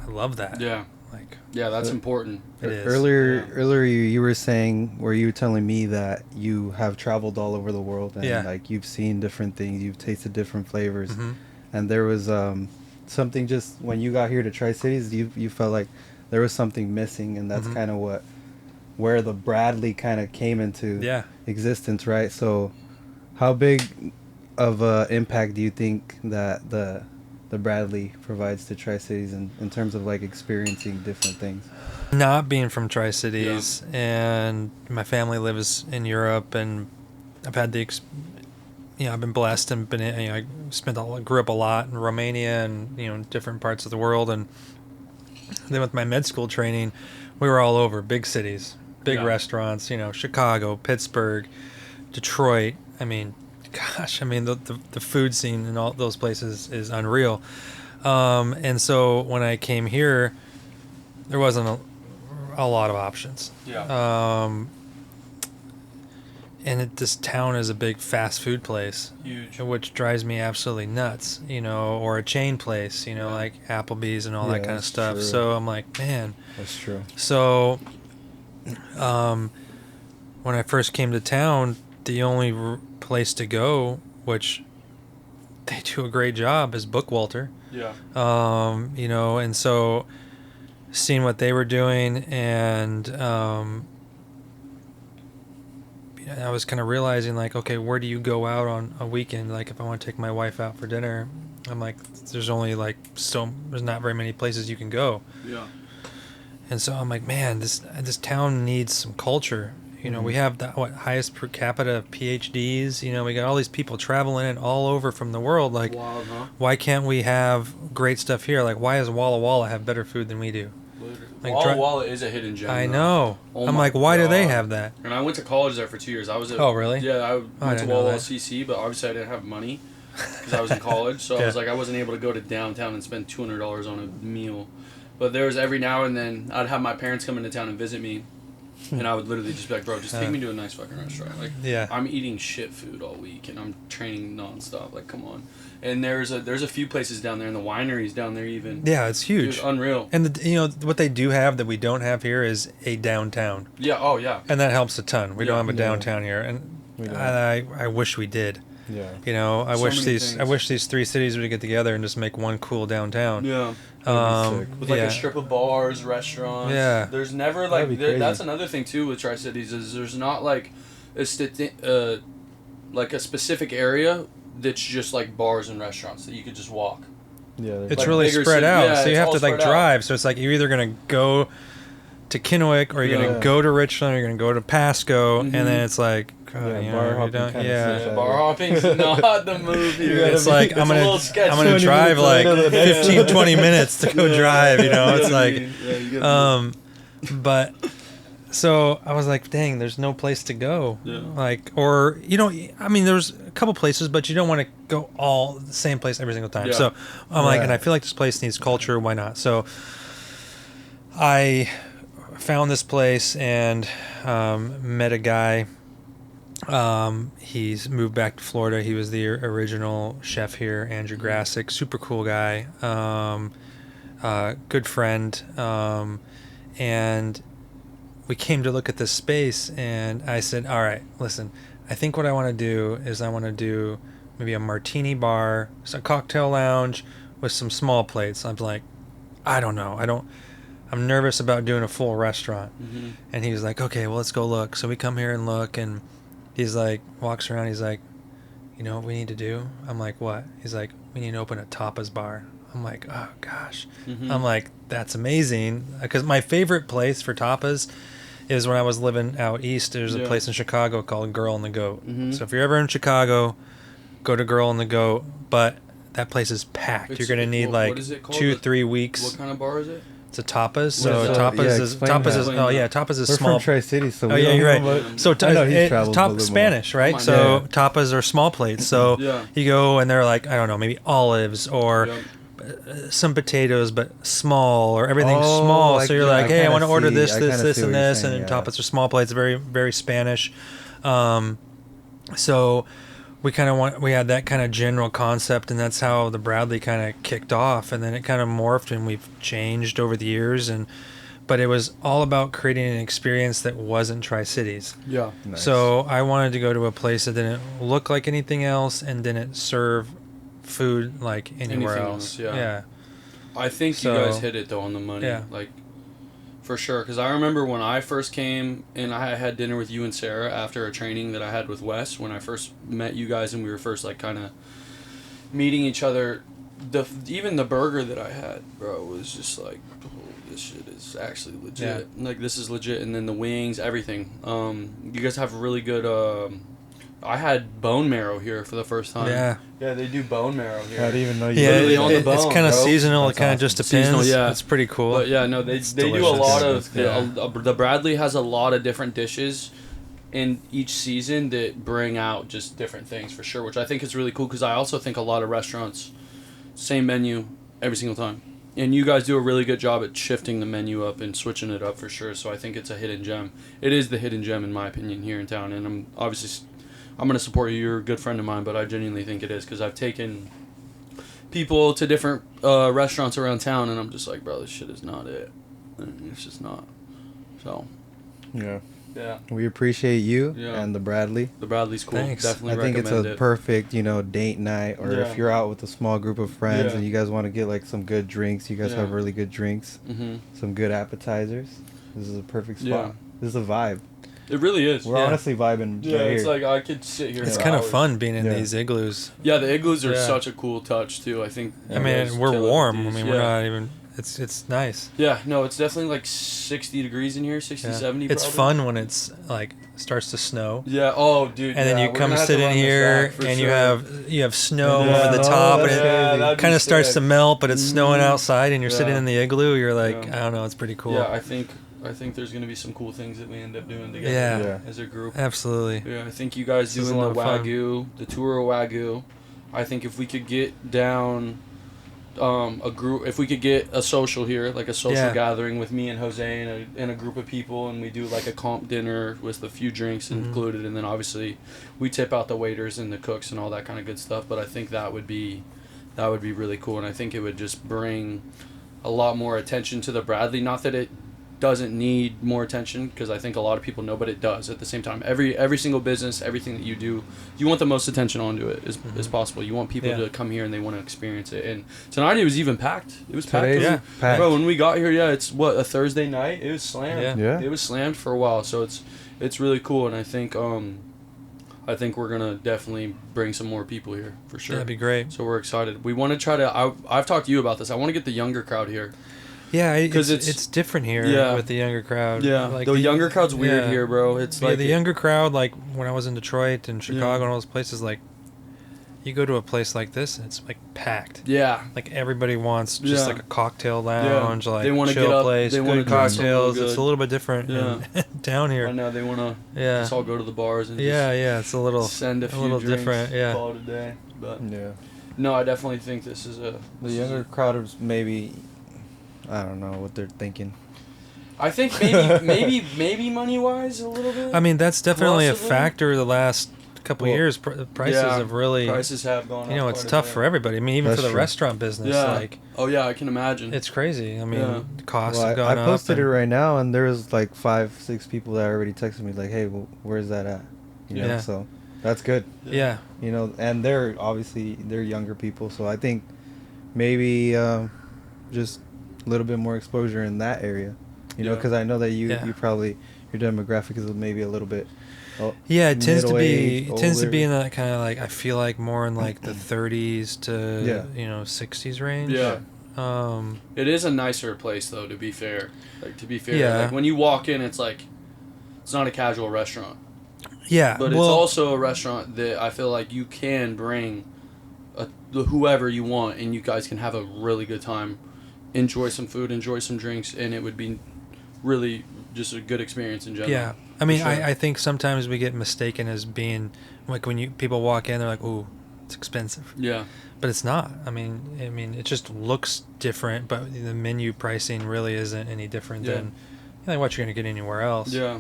I love that. yeah, Like yeah. That's But- important. it is. Earlier you were saying, where you were telling me that you have traveled all over the world and Yeah. like you've seen different things, you've tasted different flavors, Mhm. and there was something just when you got here to Tri-Cities, you felt like there was something missing, and that's Mhm. kind of where the Bradley kind of came into Yeah. existence, right? So, how big of a impact do you think that the Bradley provides to Tri-Cities in terms of like experiencing different things? Not being from Tri-Cities, and my family lives in Europe, and I've had I've been blessed and been, I grew up a lot in Romania and, different parts of the world. And then with my med school training, we were all over big cities, big Yeah. restaurants, Chicago, Pittsburgh, Detroit. I mean, gosh, the food scene in all those places is unreal. And so when I came here, there wasn't a lot of options. Yeah, And this town is a big fast food place, huge. which drives me absolutely nuts, or a chain place, like Applebee's and all Yeah, that kind of that's stuff. true. So I'm like, man. That's true. So, when I first came to town, the only place to go, which they do a great job, is Bookwalter. Yeah, And so seeing what they were doing, and I was kind of realizing, like, okay, where do you go out on a weekend? Like, if I want to take my wife out for dinner, I'm like, there's only there's not very many places you can go. yeah, And so I'm like, man, this town needs some culture. We have the highest per capita PhDs. We got all these people traveling in all over from the world. Like, wild, huh? why can't we have great stuff here? Like, why does Walla Walla have better food than we do? Like, Walla Walla is a hidden gem. I though. know. Oh I'm my like, why do they God. have that? And I went to college there for 2 years. I was. Oh, really? Yeah, I I went to didn't know Walla Walla that. CC, but obviously I didn't have money because I was in college. So I Yeah. was like, I wasn't able to go to downtown and spend $200 on a meal. But there was every now and then I'd have my parents come into town and visit me, and I would literally just be like, bro, just take me to a nice fucking restaurant. Like, Yeah. I'm eating shit food all week and I'm training nonstop. Like, come on. And there's a few places down there, and the wineries down there even. Yeah, it's huge. Dude, unreal. And what they do have that we don't have here is a downtown, Yeah. Oh yeah. and that helps a ton. We don't have a Yeah. downtown here, and We don't. I wish we did. Yeah. I So wish many these things. three cities would get together and just make one cool downtown. Yeah. That'd be sick. With like yeah. a strip of bars, restaurants. Yeah. There's never That'd be like crazy. that's another thing too with Tri Cities is there's not like like a specific area that's just like bars and restaurants that you could just walk. Yeah. It's Like really bigger spread city- out, yeah, so you it's have all to like spread out. drive. So it's like you're either gonna go to Kennewick or you're Yeah. gonna go to Richland or you're gonna go to Pasco, Mhm. and then it's like, Yeah, bar hopping kinda yeah. sucks. Bar hopping's not the move here. gotta It's like It's I'm a gonna little sketchy. 20 drive 20 like minutes later. 15, 20 minutes to go drive. You It's gotta like, be- yeah, you gotta but so I was like, dang, there's no place to go. Yeah. Like, or there's a couple places, but you don't want to go all the same place every single time. Yeah. So I'm like, Right. and I feel like this place needs culture. Why not? So I found this place and met a guy. He's moved back to Florida. He was the original chef here, Andrew Grassick, super cool guy, good friend, and we came to look at this space, and I said, all right, listen, I think what I want to do is I want to do maybe a martini bar, a cocktail lounge with some small plates. I'm like, I don't know. I'm nervous about doing a full restaurant. Mm-hmm. And he was like, okay, well, let's go look. So we come here and look, and he's like, walks around. He's like, you know what we need to do? I'm like, what? He's like, we need to open a tapas bar. I'm like, oh, gosh. Mhm. I'm like, that's amazing. Because my favorite place for tapas is when I was living out east. There's a Yeah. place in Chicago called Girl and the Goat. Mhm. So if you're ever in Chicago, go to Girl and the Goat. But that place is packed. It's- You're gonna need what like is it called? 2-3 weeks. What kind of bar is it? It's a tapas. What So is that? tapas Yeah, is explain tapas that. is Explain that. tapas is We're small. from Tri-City, so Oh we yeah, don't you're know right. what- So I know he's traveled a little more. Spanish, right? Come on, So yeah. tapas are small plates. So Yeah. you go and they're like, I don't know, maybe olives or Yep. some potatoes, but small, or everything's Oh, small. like, So you're yeah, like, I hey, I kinda want to order see- this, I this, kinda this, see and what you're this, saying, and yeah. tapas are small plates, very, very Spanish. So we had that kind of general concept, and that's how the Bradley kind of kicked off, and then it kind of morphed, and we've changed over the years, but it was all about creating an experience that wasn't Tri-Cities. Yeah. Nice. So I wanted to go to a place that didn't look like anything else and didn't serve food like anywhere Anything else. else, yeah. I think So- you guys hit it though on the money. Yeah. Like, for sure. Because I remember when I first came and I had dinner with you and Sarah after a training that I had with Wes when I first met you guys and we were first like kind of meeting each other. Even the burger that I had, bro, was just like, oh, this shit is actually legit. Like, this is legit. And then the wings, everything. You guys have really good. I had bone marrow here for the first time. Yeah. Yeah, they do bone marrow here. I didn't even know you. Yeah, Literally on the it's bone, kind of bro. seasonal. That's it kind of awesome. just depends. Seasonal, yeah. It's pretty cool. But yeah, no, they It's do a delicious. lot of Yeah. the Bradley has a lot of different dishes in each season that bring out just different things for sure, which I think is really cool because I also think a lot of restaurants same menu every single time. And you guys do a really good job at shifting the menu up and switching it up for sure. So I think it's a hidden gem. It is the hidden gem in my opinion here in town, and I'm going to support you. You're a good friend of mine, but I genuinely think it is because I've taken people to different restaurants around town, and I'm just like, bro, this shit is not it. And it's just not. So, Yeah. yeah. We appreciate you Yeah. and the Bradley. The Bradley's cool. Thanks. Definitely I think it's recommend a it. perfect, date night, or Yeah. if you're out with a small group of friends Yeah. and you guys want to get like some good drinks, you guys Yeah. have really good drinks, Mm-hmm. some good appetizers. This is a perfect spot. Yeah. This is a vibe. It really is. We're Yeah. honestly vibing. Yeah, right it's here. like I could sit here. It's for kind of hours. fun being in Yeah. these igloos. Yeah, the igloos are Yeah. such a cool touch too. I think. I you mean, guys we're kill it with warm. I these. mean, Yeah. we're not even. It's nice. Yeah, no, it's definitely like 60 degrees in here, 60, Yeah. 70 It's probably. fun when it's like starts to snow. Yeah, oh, dude. And then yeah, you we're come gonna have to sit in run this here back for and sure. you have snow Yeah, over the no, top and that's it crazy. that'd be kind of starts sick. to melt, but it's snowing Mhm. outside and you're sitting Yeah. in the igloo. You're like, Yeah. I don't know, it's pretty cool. Yeah, I think there's gonna be some cool things that we end up doing together Yeah. Yeah. as a group. Absolutely. Yeah, I think you guys This is a doing the lot of fun. Wagyu, the tour of Wagyu. I think if we could get down a group, if we could get a social here, like a social Yeah. gathering with me and Jose and a group of people, and we do like a comp dinner with a few drinks Mhm. included, and then obviously we tip out the waiters and the cooks and all that kind of good stuff. But I think that would be really cool, and I think it would just bring a lot more attention to the Bradley. Not that it doesn't need more attention, because I think a lot of people know, but it does at the same time. Every single business, everything that you do, you want the most attention onto it as possible. You want people Yeah. to come here and they want to experience it. And tonight it was even packed. It was packed. Today's Yeah. packed. Bro, when we got here, yeah, it's what, a Thursday night? It was slammed. Yeah. Yeah. It was slammed for a while, so it's really cool, and I think we're gonna definitely bring some more people here for sure. That'd be great. So we're excited. We want to try to. I've talked to you about this. I want to get the younger crowd here. Yeah, 'Cause it's different here Yeah. with the younger crowd. Yeah, Like the younger crowd's weird yeah. here, bro. It's Yeah, like the younger crowd, like when I was in Detroit and Chicago Yeah. and all those places, like you go to a place like this and it's like packed. Yeah, Like everybody wants just Yeah. like a cocktail lounge, like They wanna chill get up, place, they good wanna do something cocktails. good. It's a little bit different down I here. know they want to Yeah, just all go to the bars and yeah, yeah. It's a little. just send a few little drinks, different, yeah. call it a day. But Yeah. no, I definitely think this is The younger crowd is maybe, I don't know what they're thinking. I think maybe money wise a little bit. I mean, that's definitely a Possibly. factor. The last couple Well, years, prices Yeah, have really. prices have gone up. It's quite a tough bit. for everybody. I mean, even That's for the true. restaurant business, Yeah. like Oh yeah, I can imagine. it's crazy. I mean, Yeah. costs Well, have I gone up. posted it and- right now, and there was like 5-6 people that already texted me like, "Hey, where's that at?" You know, Yeah. so that's good. Yeah, And they're obviously they're younger people, so I think maybe just a little bit more exposure in that area. Yeah. Because I know that Yeah. you probably your demographic is maybe a little bit. yeah. It tends to be middle-aged, it tends to be older. in that kind of like I feel like more in like the 30s to Yeah. 60s range. Yeah. Um. It is a nicer place though, to be fair. Yeah. Like when you walk in, it's like it's not a casual restaurant, Yeah. but well, it's also a restaurant that I feel like you can bring whoever you want, and you guys can have a really good time, enjoy some food, enjoy some drinks, and it would be really just a good experience in general. Yeah. I mean, sure. I think sometimes we get mistaken as being like when people walk in, they're like, "Ooh, it's expensive." Yeah. But it's not. I mean, it just looks different, but the menu pricing really isn't any different than what you're gonna get anywhere else. Yeah.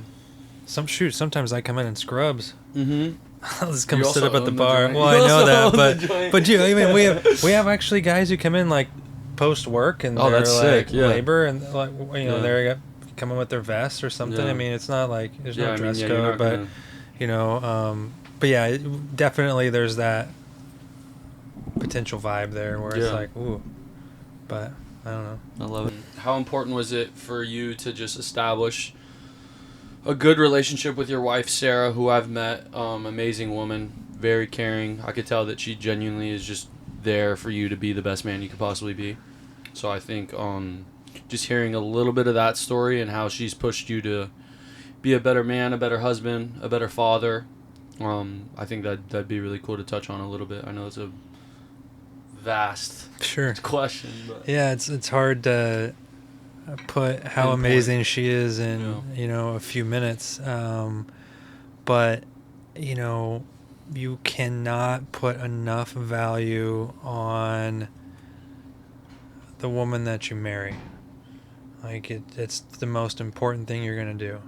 Sometimes I come in scrubs. Mm-hmm. I'll just come You sit also up at the own the bar. joint. Well, You I know also that, own the joint. but I mean, we have actually guys who come in like post work and Oh, they're that's like sick, yeah. labor and like Yeah. they're coming with their vest or something. Yeah. I mean, it's not like there's Yeah, no I mean, dress yeah, you're code, not but gonna- but yeah, definitely there's that potential vibe there where it's Yeah. like, ooh, but I don't know. I love it. How important was it for you to just establish a good relationship with your wife, Sarah, who I've met? Amazing woman, very caring. I could tell that she genuinely is just there for you to be the best man you could possibly be. So I think just hearing a little bit of that story and how she's pushed you to be a better man, a better husband, a better father, I think that'd be really cool to touch on a little bit. I know it's a vast Sure. question, but Yeah, it's hard to put how Pinpoint. amazing she is in Yeah. a few minutes, but you cannot put enough value on the woman that you marry. Like it's the most important thing you're gonna do.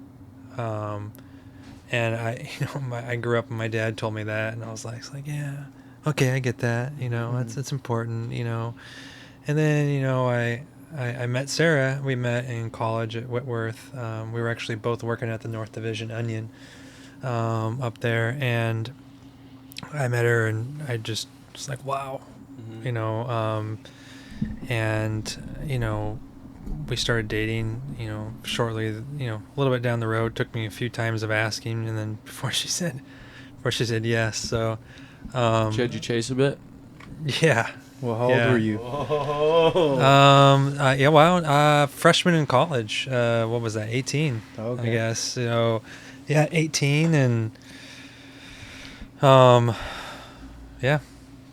And I grew up and my dad told me that, and I was like, yeah, okay, I get that. It's important. And then I met Sarah. We met in college at Whitworth. We were actually both working at the North Division Onion up there, and I met her, and I just was like, wow, and we started dating, shortly, a little bit down the road. Took me a few times of asking, and then before she said yes. So, she had you chase a bit. yeah. Well, how old were you? Freshman in college. What was that? 18. Okay. I guess. So, yeah, 18, and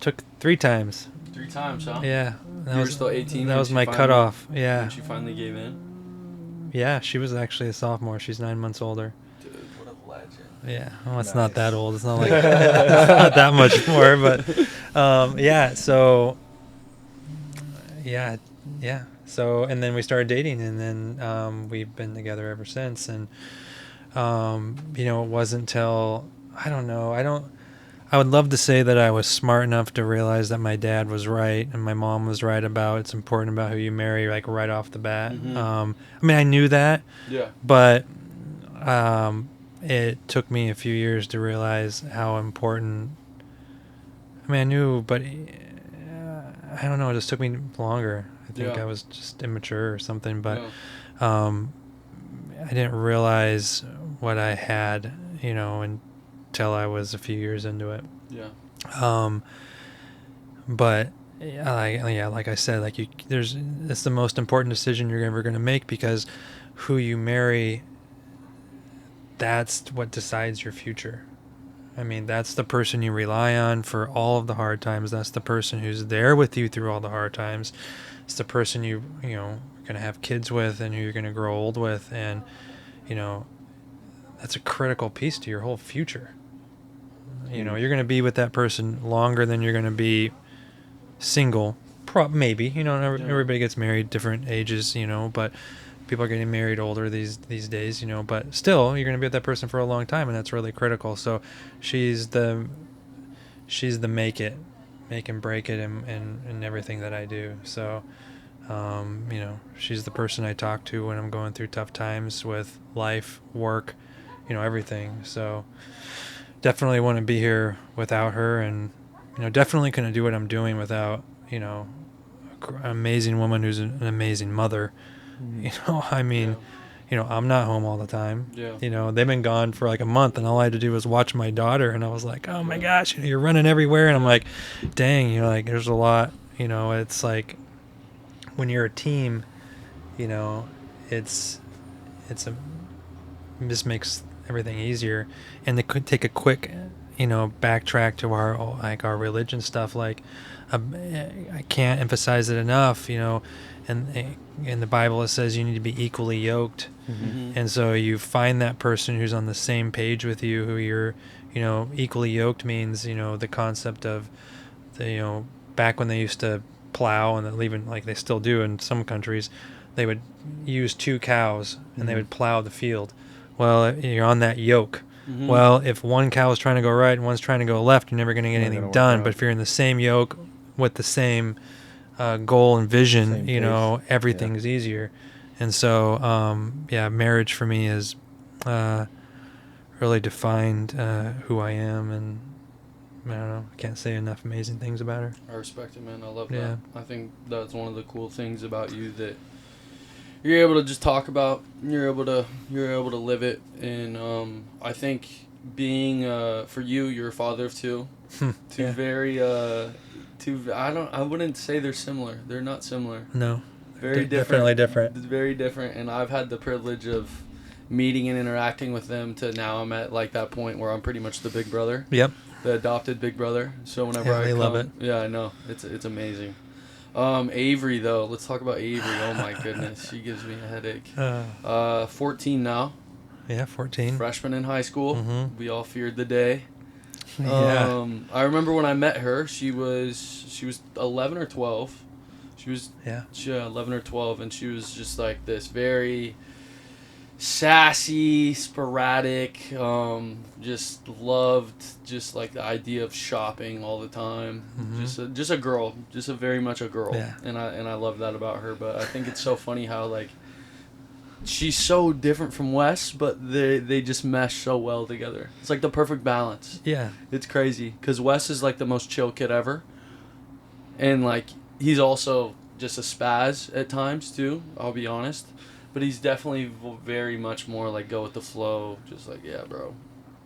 took 3 times. 3 times, huh? Yeah. You were still 18 That when was she my finally- cutoff. Yeah. When she finally gave in. Yeah, she was actually a sophomore. She's 9 months older. Dude, what a legend. Yeah, well, it's not that old. It's not like it's not that much more, but yeah. So yeah. So and then we started dating, and then we've been together ever since. And it wasn't till I don't know. I would love to say that I was smart enough to realize that my dad was right and my mom was right about it's important about who you marry, like right off the bat. Mhm. I mean, I knew that. Yeah. But it took me a few years to realize how important. I mean, I knew, but I don't know. It just took me longer. I think Yeah. I was just immature or something. But Yeah. I didn't realize what I had, until I was a few years into it. Yeah. But like I said, it's the most important decision you're ever going to make, because who you marry, that's what decides your future. I mean, that's the person you rely on for all of the hard times. That's the person who's there with you through all the hard times. It's the person you're going to have kids with and who you're going to grow old with, and that's a critical piece to your whole future. You're going to be with that person longer than you're going to be single. Maybe, everybody gets married different ages, but people are getting married older these days, but still you're going to be with that person for a long time, and that's really critical. So she's the make and break it and everything that I do. So, she's the person I talk to when I'm going through tough times with life, work, everything. So definitely want to be here without her, and definitely couldn't do what I'm doing without an amazing woman who's an amazing mother. I mean, I'm not home all the time. Yeah. They've been gone for like a month, and all I had to do was watch my daughter, and I was like, oh my gosh, you're running everywhere, and I'm like, dang, there's a lot. It's like when you're a team, this makes everything easier, and they could take a quick backtrack to our religion stuff. Like, I can't emphasize it enough. And in the Bible it says you need to be equally yoked, and so you find that person who's on the same page with you, who you're, equally yoked means, the concept of the, back when they used to plow, and even like they still do in some countries, they would use 2 cows and they would plow the field. Well, you're on that yoke. Well, if one cow is trying to go right and one's trying to go left, you're never going to get anything done. But if you're in the same yoke with the same goal and vision, everything's easier. And so, marriage for me is really defined who I am, and I don't know, I can't say enough amazing things about her. I respect it, man. I love that. I think that's one of the cool things about you, that you're able to just talk about, you're able to live it. And I think being for you, you're a father of 2. Very I wouldn't say they're similar. They're not similar. No. Very different. Definitely different. Very different. And I've had the privilege of meeting and interacting with them to now I'm at like that point where I'm pretty much the big brother. Yep. The adopted big brother. So whenever I love it. Yeah, I know. It's amazing. Avery though, let's talk about Avery. Oh my goodness, she gives me a headache. 14 now. Yeah, 14. Freshman in high school. We all feared the day. Yeah. I remember when I met her, she was 11 or 12. She was 11 or 12, and she was just like this very sassy, sporadic, just loved just like the idea of shopping all the time. Just a girl, just a very much a girl. Yeah. And I love that about her. But I think it's so funny how like she's so different from Wes, but they just mesh so well together. It's like the perfect balance. Yeah. It's crazy because Wes is like the most chill kid ever, and like he's also just a spaz at times too, I'll be honest. But he's definitely very much more like go with the flow, just like, yeah, bro,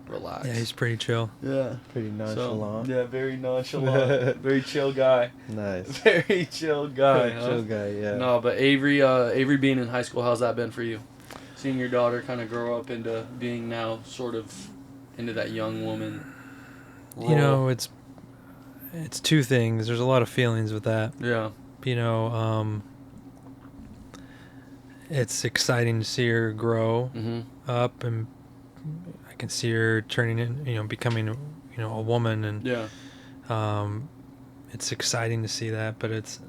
relax. Yeah, he's pretty chill. Yeah. Pretty nonchalant. So, yeah, very nonchalant. Very chill guy. Nice. Very chill guy. Chill guy, yeah. No, but Avery being in high school, how's that been for you? Seeing your daughter kind of grow up into being now sort of into that young woman role. It's 2 things. There's a lot of feelings with that. Yeah. It's exciting to see her grow up, and I can see her turning in, becoming, a woman, and it's exciting to see that, but it's,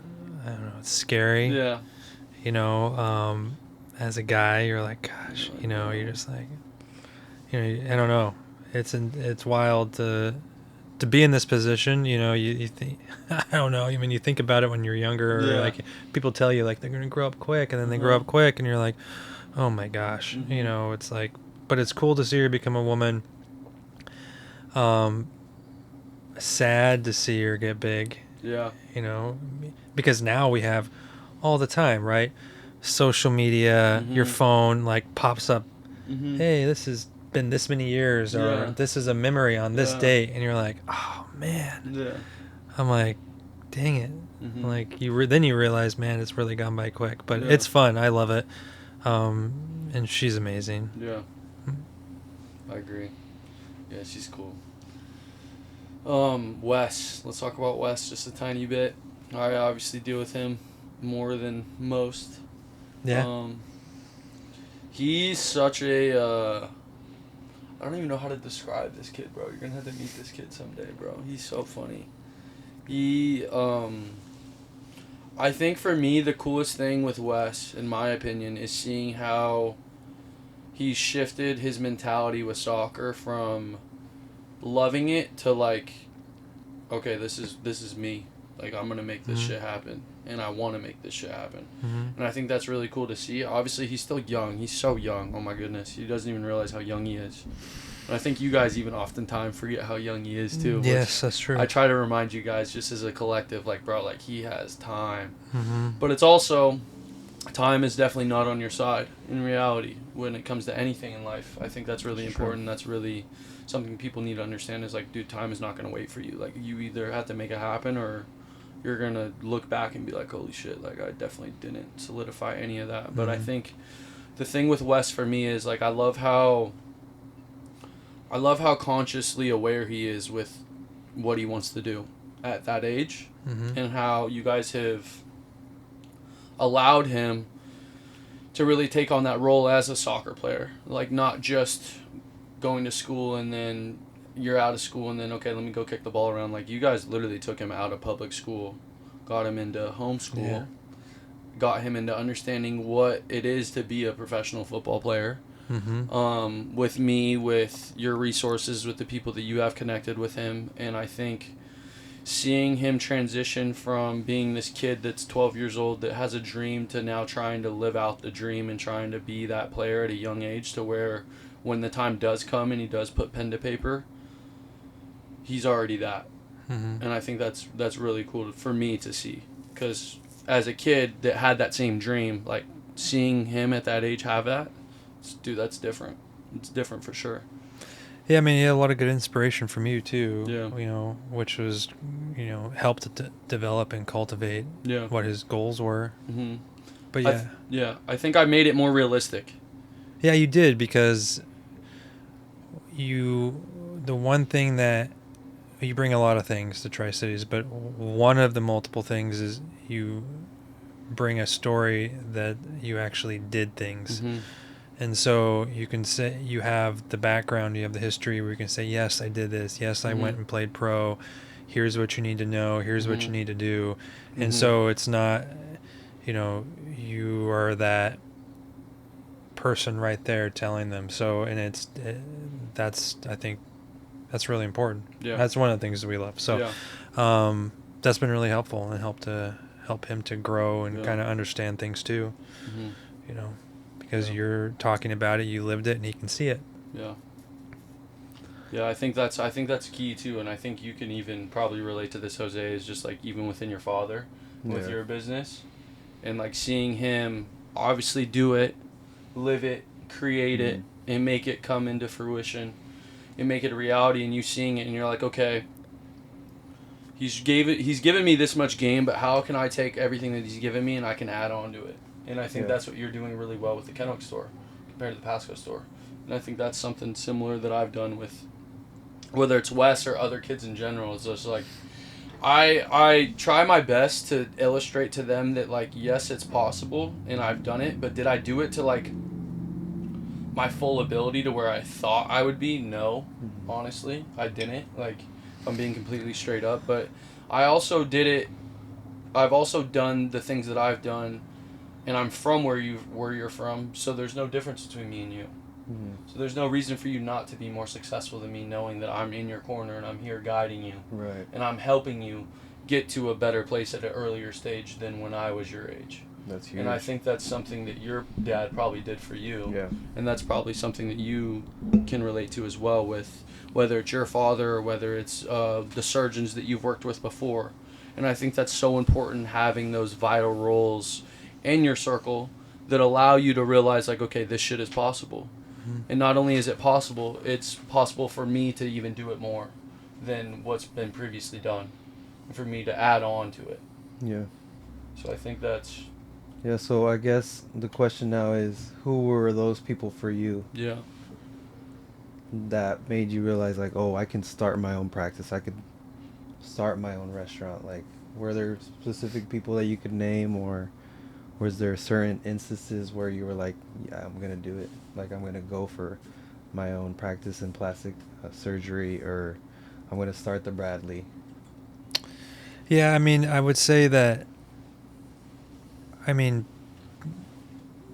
I don't know, it's scary. Yeah. As a guy, you're like, gosh, you're just like, I don't know. It's wild to be in this position. You think, I don't know. I mean, you think about it when you're younger, or like people tell you like they're gonna grow up quick, and then they grow up quick, and you're like, oh my gosh, it's like, but it's cool to see her become a woman. Sad to see her get big. Yeah. Because now we have all the time, right? Social media, your phone like pops up. Hey, this has been this many years, or this is a memory on this date, and you're like, oh man. Yeah. I'm like, dang it. Like then you realize, man, it's really gone by quick, but it's fun. I love it. And she's amazing. Yeah. I agree. Yeah, she's cool. Wes. Let's talk about Wes just a tiny bit. I obviously deal with him more than most. Yeah. He's such a I don't even know how to describe this kid, bro. You're gonna have to meet this kid someday, bro. He's so funny. He I think for me the coolest thing with Wes, in my opinion, is seeing how he shifted his mentality with soccer from loving it to like, okay, this is me. Like, I'm gonna make this shit happen, and I want to make this shit happen. And I think that's really cool to see. Obviously, he's still young. He's so young. Oh my goodness, he doesn't even realize how young he is. And I think you guys even oftentimes forget how young he is too. Yes, that's true. I try to remind you guys just as a collective, like, bro, like, he has time. But it's also, time is definitely not on your side in reality when it comes to anything in life. I think that's really important. That's really something people need to understand is like, dude, time is not going to wait for you. Like, you either have to make it happen or you're going to look back and be like, holy shit, like, I definitely didn't solidify any of that. But I think the thing with Wes for me is, like, I love how I love how consciously aware he is with what he wants to do at that age, and how you guys have allowed him to really take on that role as a soccer player. Like, not just going to school and then you're out of school and then, okay, let me go kick the ball around. Like, you guys literally took him out of public school, got him into homeschool, got him into understanding what it is to be a professional football player. With me, with your resources, with the people that you have connected with him. And I think seeing him transition from being this kid that's 12 years old that has a dream to now trying to live out the dream and trying to be that player at a young age, to where when the time does come and he does put pen to paper, he's already that. And I think that's really cool for me to see, because as a kid that had that same dream, like, seeing him at that age have that, dude, that's different. It's different for sure. Yeah, I mean, he had a lot of good inspiration from you too. Yeah. You know, which was, you know, helped to develop and cultivate what his goals were. But I think I made it more realistic. Yeah, you did, because the one thing that you bring a lot of things to Tri-Cities, but one of the multiple things is you bring a story that you actually did things. And so you can say you have the background, you have the history where you can say, yes, I did this. Yes, I went and played pro. Here's what you need to know. Here's what you need to do. And so it's not, you know, you are that person right there telling them. So, and that's, I think that's really important. Yeah. That's one of the things that we love. So, that's been really helpful and help him to grow and kind of understand things too, you know. Because you're talking about it, you lived it, and he can see it. Yeah, I think that's key too, and I think you can even probably relate to this, Jose, is just like even within your father, with your business, and like seeing him obviously do it, live it, create it, and make it come into fruition, and make it a reality, and you seeing it, and you're like, okay, he's given me this much game, but how can I take everything that he's given me and I can add on to it? And I think that's what you're doing really well with the Kennewick store compared to the Pasco store. And I think that's something similar that I've done with, whether it's Wes or other kids in general. It's just like, I try my best to illustrate to them that, like, yes, it's possible and I've done it, but did I do it to, like, my full ability to where I thought I would be? No, honestly, I didn't. Like, if I'm being completely straight up. But I also did it, I've also done the things that I've done, and I'm from where you're from, so there's no difference between me and you. So there's no reason for you not to be more successful than me, knowing that I'm in your corner and I'm here guiding you. Right. And I'm helping you get to a better place at an earlier stage than when I was your age. That's huge. And I think that's something that your dad probably did for you. Yeah. And that's probably something that you can relate to as well, with whether it's your father or whether it's the surgeons that you've worked with before. And I think that's so important, having those vital roles in your circle that allow you to realize, like, okay, this shit is possible. And not only is it possible, it's possible for me to even do it more than what's been previously done, and for me to add on to it. Yeah. So I think that's... Yeah, so I guess the question now is, who were those people for you? Yeah. That made you realize, like, oh, I can start my own practice. I could start my own restaurant. Like, were there specific people that you could name, or was there certain instances where you were like, yeah, I'm going to do it? Like, I'm going to go for my own practice in plastic surgery, or I'm going to start the Bradley. Yeah, I mean, I would say that, I mean,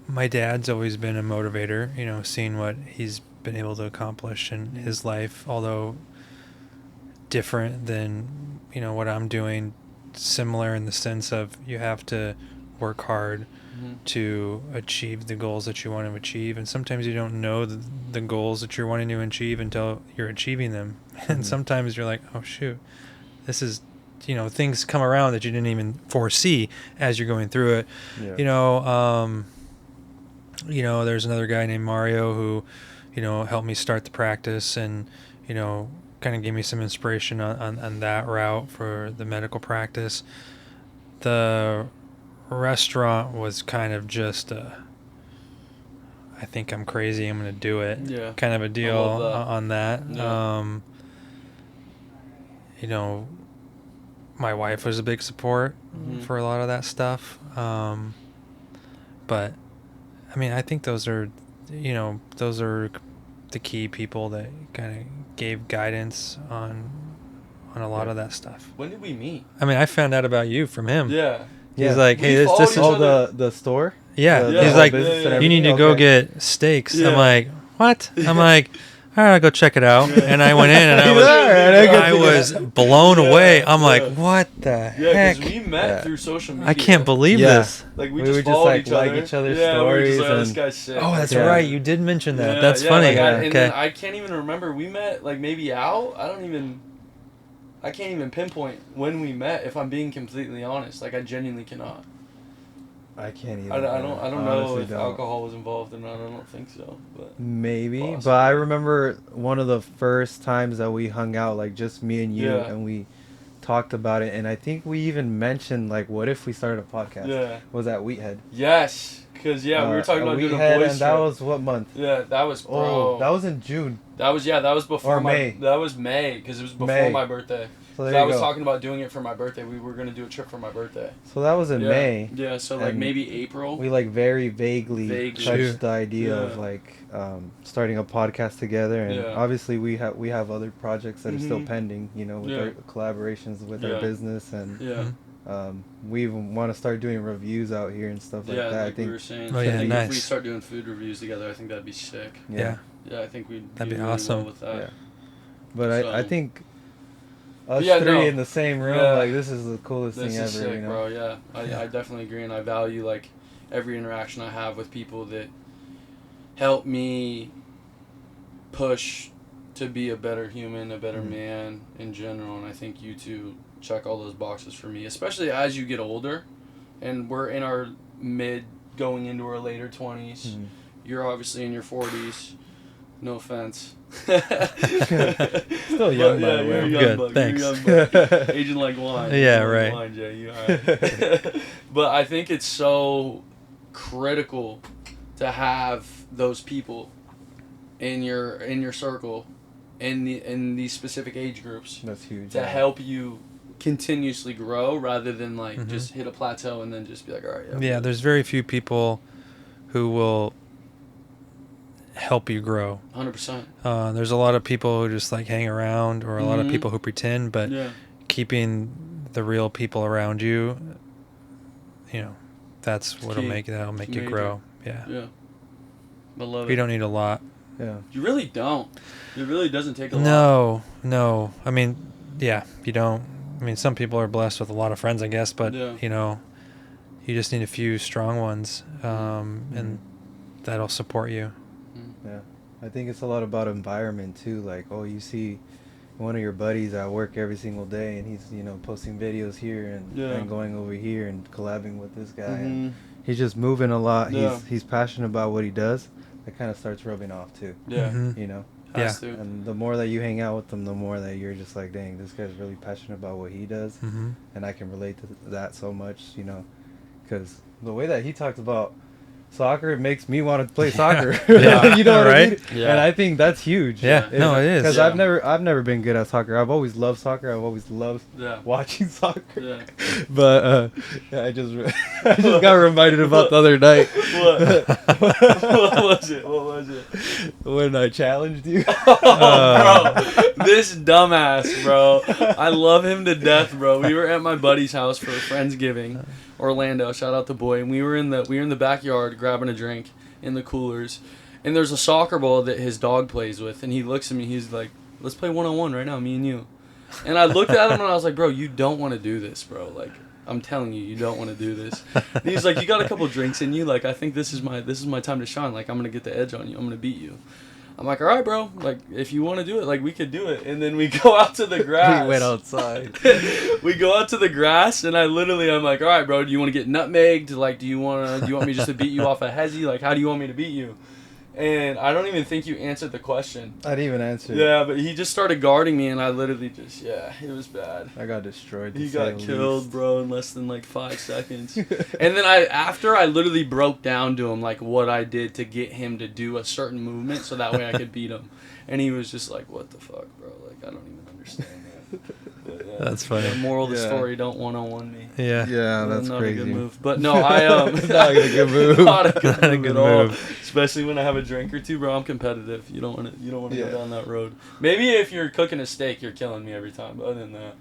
my dad's always been a motivator, you know, seeing what he's been able to accomplish in his life, although different than, you know, what I'm doing, similar in the sense of you have to work hard to achieve the goals that you want to achieve, and sometimes you don't know the goals that you're wanting to achieve until you're achieving them. And sometimes you're like, oh shoot, this is, you know, things come around that you didn't even foresee as you're going through it. You know, there's another guy named Mario who, you know, helped me start the practice, and, you know, kind of gave me some inspiration on that route for the medical practice. The restaurant was kind of just I think I'm crazy. I'm going to do it. Yeah. Kind of a deal on that. Yeah. You know, my wife was a big support for a lot of that stuff. But I mean, I think those are the key people that kind of gave guidance on a lot of that stuff. When did we meet? I mean, I found out about you from him. Yeah. He's like, hey, this is the store. Yeah. The He's like, yeah. you need to go get steaks. Yeah. I'm like, what? I'm like, all right, I'll go check it out. And I went in and I was blown away. I'm like, what the heck? because we met through social media. I can't believe this. Like we We just would just, followed like, each other. like each other's We were just stories like, oh, this and- guy's sick. Oh, that's Yeah. right. You did mention that. Yeah, That's yeah, funny. like, and Okay. then I can't even remember. We met like maybe out. I can't even pinpoint when we met. If I'm being completely honest, like I genuinely cannot. I can't even. I don't know honestly if don't. alcohol was involved or not. I don't think so. But Maybe, Possibly. but I remember one of the first times that we hung out, like just me and you, Yeah. and we talked about it, and I think we even mentioned like, what if we started a podcast? yeah, Was at Wheathead? yes, because we were talking about doing a Wheathead, boys and that trip. was what month? Yeah, that was Oh, that was in June. that was before or May. That was May because it was before May. my birthday. So So there I you was go. talking about doing it for my birthday. We were gonna do a trip for my birthday. So that was in yeah. May. Yeah, so like And maybe April. We like very vaguely Vaguely. touched the idea of Yeah. like starting a podcast together, and Yeah. obviously we have other projects that are still Mhm. pending, you know, with Yeah. our collaborations with Yeah. our business, and yeah, we even want to start doing reviews out here and stuff like yeah. that. Like I think we were saying. Oh, I yeah, think if we nice. start doing food reviews together, I think that'd be sick. Yeah. Yeah, I think we'd That'd do be really awesome. well with that. Yeah. But I So- think us Yeah, three no. in the same room, Yeah. like this is the coolest This thing is ever, sick, you know. bro. Yeah, Yeah. I definitely agree, and I value like every interaction I have with people that help me push to be a better human, a better man in general. And I think you two check all those boxes for me, especially as you get older, and we're in our mid, going into our later 20s. Mhm. You're obviously in your 40s. No offense. Still young, by the way. You're a young Good, buck. thanks. You're a young buck. Aging like wine. Yeah, Aging like right. Wine, Jay. You alright? But I think it's so critical to have those people in your circle, in these specific age groups, That's huge. to help you continuously grow rather than like Mhm. just hit a plateau and then just be like, all right. Yeah, there's very few people who will help you grow. 100%. There's a lot of people who just like hang around, or a lot of Mhm. people who pretend, but Yeah. keeping the real people around you, you know, that's what'll key. that'll make It's you major. grow. Yeah. Yeah. I love You it. don't need a lot. Yeah. You really don't. It really doesn't take a lot. No. I mean, yeah, you don't. I mean, some people are blessed with a lot of friends, I guess, but Yeah. you know, you just need a few strong ones, and that'll support you. Yeah, I think it's a lot about environment too. Like, oh, you see one of your buddies at work every single day, and he's, you know, posting videos here and going over here and collabing with this guy. And Mhm. he's just moving a lot. Yeah. He's passionate about what he does. That kind of starts rubbing off too. Yeah. Mhm. You know, Has to. and the more that you hang out with them, the more that you're just like, dang, this guy's really passionate about what he does, Mhm. and I can relate to that so much. You know, because the way that he talks about soccer, it makes me want to play soccer. Yeah. You know what I Right? mean? Yeah. And I think that's huge. Yeah. No, it is. Because Yeah. I've never been good at soccer. I've always loved soccer. I've always loved Yeah. watching soccer. Yeah. But yeah, I just I just got reminded about the other night. What? What was it? What was it? When I challenged you. Bro, this dumbass, bro. I love him to death, bro. We were at my buddy's house for a Friendsgiving, Orlando. Shout out to Boy. And we were in the backyard grabbing a drink in the coolers, and there's a soccer ball that his dog plays with, and he looks at me. He's like, "Let's play 1-on-1 right now, me and you." And I looked at him and I was like, "Bro, you don't want to do this, bro. Like, I'm telling you, you don't want to do this." And he's like, "You got a couple drinks in you. Like, I think this is my time to shine. Like, I'm gonna get the edge on you. I'm gonna beat you." I'm like, "All right, bro. Like, if you want to do it, like, we could do it." And then we go out to the grass. We went outside. We go out to the grass, and I'm like, "All right, bro. Do you want to get nutmegged? Like, do you want me just to beat you off a hezzy? Like, how do you want me to beat you?" And I don't even think you answered the question. I didn't even answer. Yeah, but he just started guarding me, and I literally just, it was bad. I got destroyed. He got killed, bro, in less than like 5 seconds. And then I literally broke down to him like what I did to get him to do a certain movement so that way I could beat him. And he was just like, "What the fuck, bro? Like I don't even understand that." But, yeah, That's funny. The moral of the story: don't 1-on-1 me. Yeah. Yeah, that's not crazy. a good move. But no, I not a good move. Not a good Not a move good at all. move. Especially when I have a drink or two, bro. I'm competitive. You don't want to Yeah. go down that road. Maybe if you're cooking a steak, you're killing me every time. But other than that.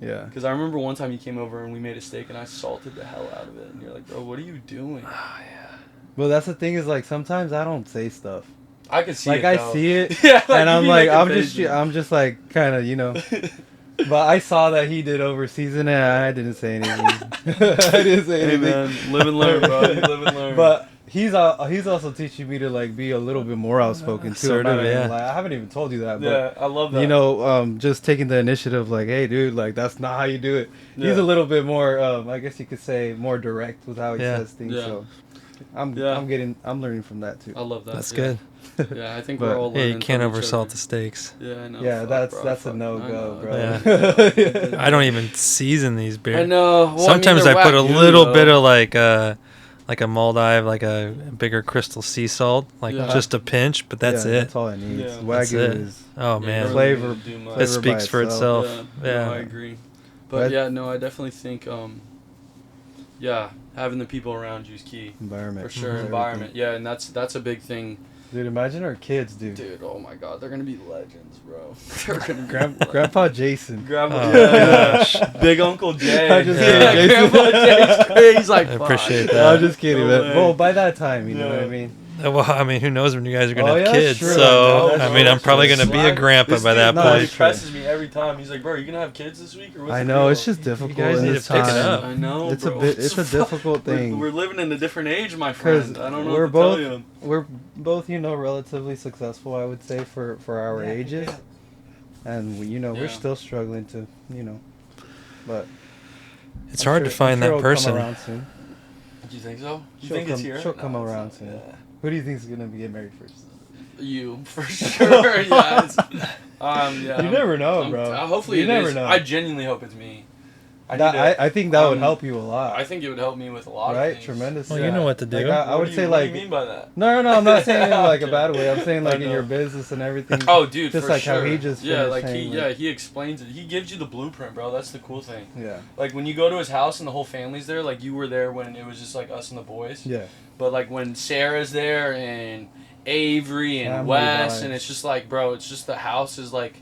Yeah. Because I remember one time you came over and we made a steak and I salted the hell out of it. And you're like, bro, what are you doing? Oh, yeah. Well, that's the thing is like sometimes I don't say stuff. I can see Like it. I though. see it, Yeah, and you I'm be like, making I'm just like kind of, you know. But I saw that he did overseas and I didn't say anything. I didn't say Hey anything. man, live and learn, bro. You live and learn. But he's also teaching me to like be a little bit more outspoken too. I'm not Assertive, gonna yeah. lie. I haven't even told you that, but yeah, I love that. you know, just taking the initiative, like, hey, dude, like that's not how you do it. Yeah. He's a little bit more, I guess you could say, more direct with how he Yeah. says things. Yeah. So I'm learning from that too. I love that. That's yeah. good. Yeah, I think But- we're all Yeah, learning. you can't from each oversalt other. the steaks. Yeah, I know. Yeah, Fuck, that's bro, a no I go, know. bro. Yeah. I don't even season these beers. I know. Well, Sometimes they're I put a Wagyu, little though. bit of like a Maldive, like a bigger crystal sea salt, like Yeah. just a pinch, but that's Yeah, it. That's all it needs. Yeah. Wagyu That's it. is Oh Yeah, man, you Flavor- really do much. it flavor by speaks for itself. itself. Yeah, Yeah. no, I agree. But But- yeah, no, I definitely think, having the people around you is key. environment. For sure, Everything. environment. Yeah, and that's a big thing. Dude, imagine our kids, dude. Dude, oh my god, they're gonna be legends, bro. They're gonna be Grandpa Jason. Grandpa, Oh, yeah. gosh. Big Uncle Jay. I'm just kidding, Jason. Grandpa Jay's crazy. He's like, I fuck. appreciate No, that. I'm just kidding, No man. way. Well, by that time, you know Yeah. what I mean? Well, I mean, who knows when you guys are gonna Oh, have yeah, kids? true. So, I know, I mean, I'm that's probably true. gonna be a grandpa This by dude that no, point. it's presses me every time. He's like, bro, you gonna have kids this week or what's I the know deal? it's just difficult. guys in need this to pick it time. up. I know, It's bro. it's a difficult thing. We're living in a different age, my friend. I don't know we're what to tell you. we're both, you know, relatively successful, I would say, for our ages, and we, you know, we're Yeah. still struggling to, you know, but It's I'm hard sure- to find I'm sure that it'll come person. around soon. Do you think so? You She'll think it's come- here? she'll come it's around not. soon. Yeah. Who do you think is gonna get married first? You for sure. Yeah. Yeah. You never know, I'm- bro. hopefully, You it never is. know. I genuinely hope it's me. I think that would help you a lot. I think it would help me with a lot of Right? things. Tremendously. Well, you know what to do. Like, I What would do you- say what like do you mean by that? no, I'm not saying it in like a Okay. bad way. I'm saying like I in your know. business and everything. Oh, dude, just for like sure. how he just yeah, finished like saying, he explains it. He gives you the blueprint, bro. That's the cool thing. yeah, Like when you go to his house and the whole family's there, like you were there when it was just like us and the boys. yeah, But like when Sarah's there and Avery and Family Wes, vibes. and it's just like, bro, it's just the house is like,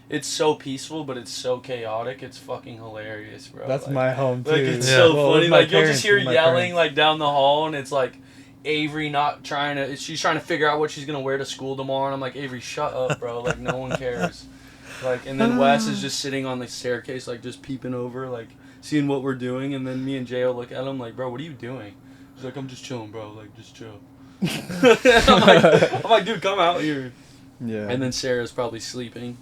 it's so peaceful, but it's so chaotic. It's fucking hilarious, bro. that's like, my home too. Like it's Yeah. so Well, with funny. my Like you'll parents, just hear with my yelling parents. like down the hall, and it's like Avery not trying to. She's trying to figure out what she's gonna wear to school tomorrow, and I'm like, Avery, shut up, bro. Like no one cares. Like, and then Wes is just sitting on the staircase, like just peeping over, like seeing what we're doing, and then me and Jay will look at him like, bro, what are you doing? He's like, I'm just chilling, bro. Like just chill. I'm like, dude, come out here. Yeah, And then Sarah's probably sleeping.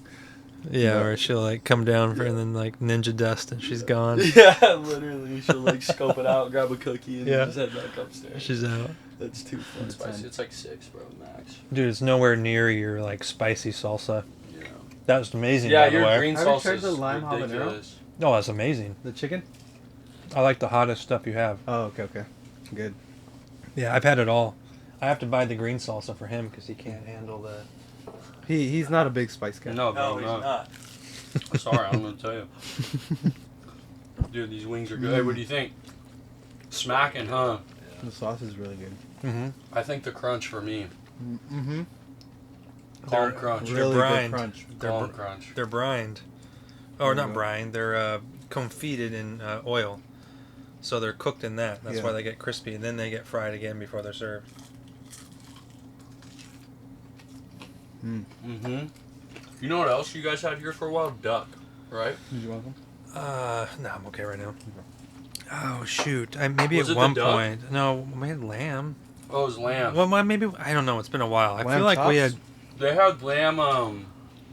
Yeah, or she'll like come down for and then like ninja dust and she's gone. Yeah, literally. She'll like scope it out, grab a cookie, and Yeah. just head back upstairs. She's out. That's too fun. That's Spicy. fine. It's like 6, bro, max. Dude, it's nowhere near your like spicy salsa. Yeah. That was amazing. Yeah, by the your way. green Have you salsa tried is the lime habanero? ridiculous. Oh, that's amazing. the chicken. I like the hottest stuff you have. Oh, okay, good. Yeah, I've had it all. I have to buy the green salsa for him because he can't handle the. He's not a big spice guy. No, bro, no. Sorry, I'm gonna tell you. Dude, these wings are good. Hey, what do you think? Smacking, huh? The sauce is really good. Mm-hmm. I think the crunch for me. Mm-hmm. Calm crunch. They're Really brined. good crunch. Calm crunch. They're brined. Or There you not go. brined. They're confeted in oil. So they're cooked in that. That's Yeah. why they get crispy, and then they get fried again before they're served. Mm-hmm. You know what else you guys had here for a while? Duck, right? Did you want some? No, I'm okay right now. Oh shoot! Maybe Was it at the one duck? point. No, we had lamb. Oh, it was lamb. Well, maybe I don't know. It's been a while. I Lamb feel like we had. chops? They had lamb,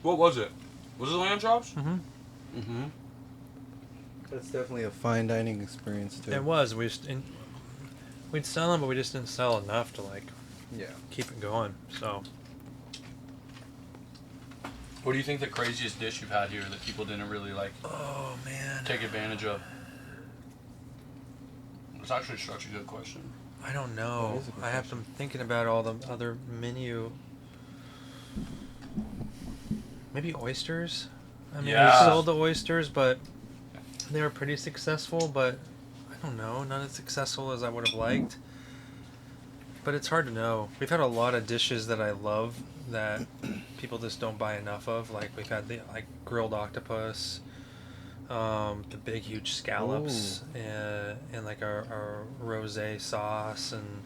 what was it? Was it lamb chops? Mm-hmm. Mm-hmm. That's definitely a fine dining experience too. It was. We'd sell them, but we just didn't sell enough to like keep it going. So. What do you think the craziest dish you've had here that people didn't really Oh man. take advantage of? It's actually such a good question. I don't know. I have been thinking about all the other menu. Maybe oysters. I mean, we sold the oysters, but they were pretty successful. But I don't know, not as successful as I would have liked. But it's hard to know. We've had a lot of dishes that I love that people just don't buy enough of. Like we've had the grilled octopus, the big huge scallops, and like a rosé sauce, and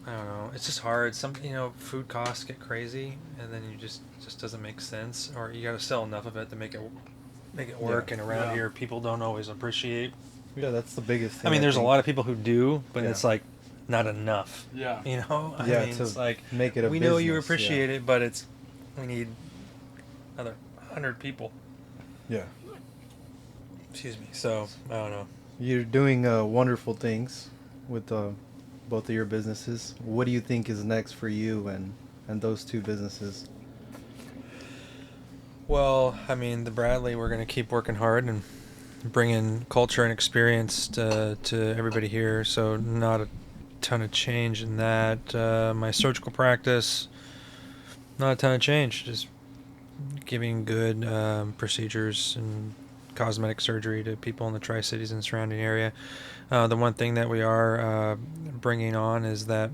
I don't know. It's just hard. Some food costs get crazy, and then you just doesn't make sense. Or you got to sell enough of it to make it work. And around here, people don't always appreciate. Yeah, that's the biggest thing. I mean, there's a lot of people who do, but it's like not enough. Yeah. I mean, it's like make it a we business, know you appreciate it, but we need another 100 people. Yeah. Excuse me. So I don't know. You're doing wonderful things with both of your businesses. What do you think is next for you and those two businesses? Well, I mean, the Bradley, we're going to keep working hard and bringing culture and experience to everybody here. So not a ton of change in that. My surgical practice, not a ton of change. Just giving good procedures and cosmetic surgery to people in the Tri-Cities and surrounding area. The one thing that we are bringing on is that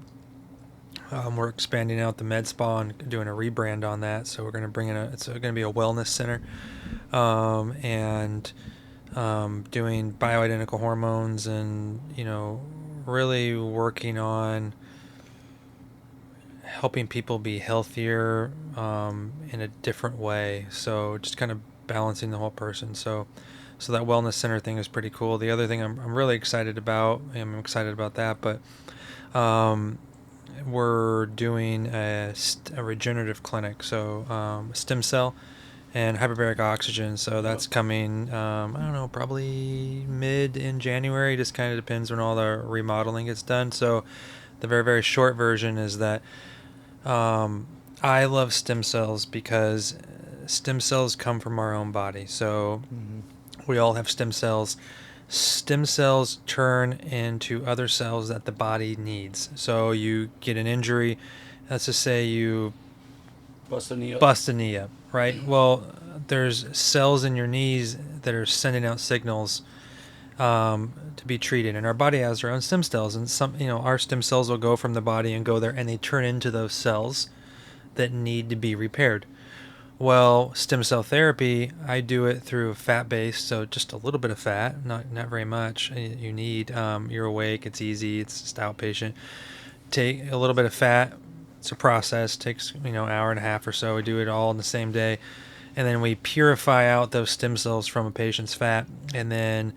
we're expanding out the med spa and doing a rebrand on that. So we're going to bring in it's going to be a wellness center, and doing bioidentical hormones and really working on helping people be healthier in a different way. So just kind of balancing the whole person. So that wellness center thing is pretty cool. The other thing I'm really excited about, that, but we're doing a regenerative clinic. So stem cell and hyperbaric oxygen. So that's coming, I don't know, probably mid in January. Just kind of depends when all the remodeling gets done. So the very, very short version is that I love stem cells because stem cells come from our own body. So we all have stem cells. Stem cells turn into other cells that the body needs. So you get an injury. Let's just say you bust a knee up, right? Well, there's cells in your knees that are sending out signals to be treated, and our body has their own stem cells, and our stem cells will go from the body and go there, and they turn into those cells that need to be repaired. Well, stem cell therapy, I do it through fat-based, so just a little bit of fat, not very much. You need, you're awake, it's easy, it's just outpatient. Take a little bit of fat. It's a process. Takes hour and a half or so. We do it all in the same day, and then we purify out those stem cells from a patient's fat, and then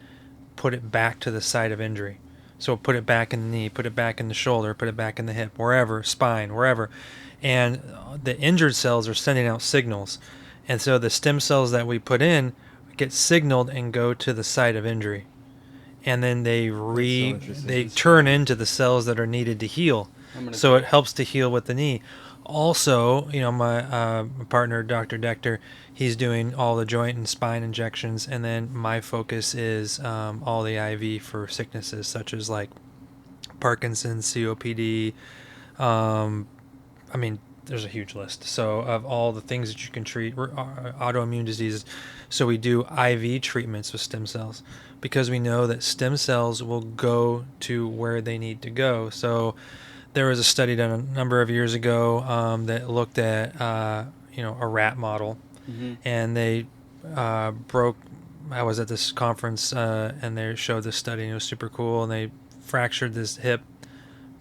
put it back to the site of injury. So put it back in the knee, put it back in the shoulder, put it back in the hip, wherever, spine, wherever, and the injured cells are sending out signals, and so the stem cells that we put in get signaled and go to the site of injury, and then they turn into the cells that are needed to heal. So it helps to heal with the knee. Also, my partner, Dr. Dector, he's doing all the joint and spine injections, and then my focus is all the IV for sicknesses such as like Parkinson's, COPD. There's a huge list. So of all the things that you can treat, autoimmune diseases. So we do IV treatments with stem cells because we know that stem cells will go to where they need to go. So there was a study done a number of years ago that looked at a rat model, and they broke. I was at this conference and they showed this study, and it was super cool. And they fractured this hip,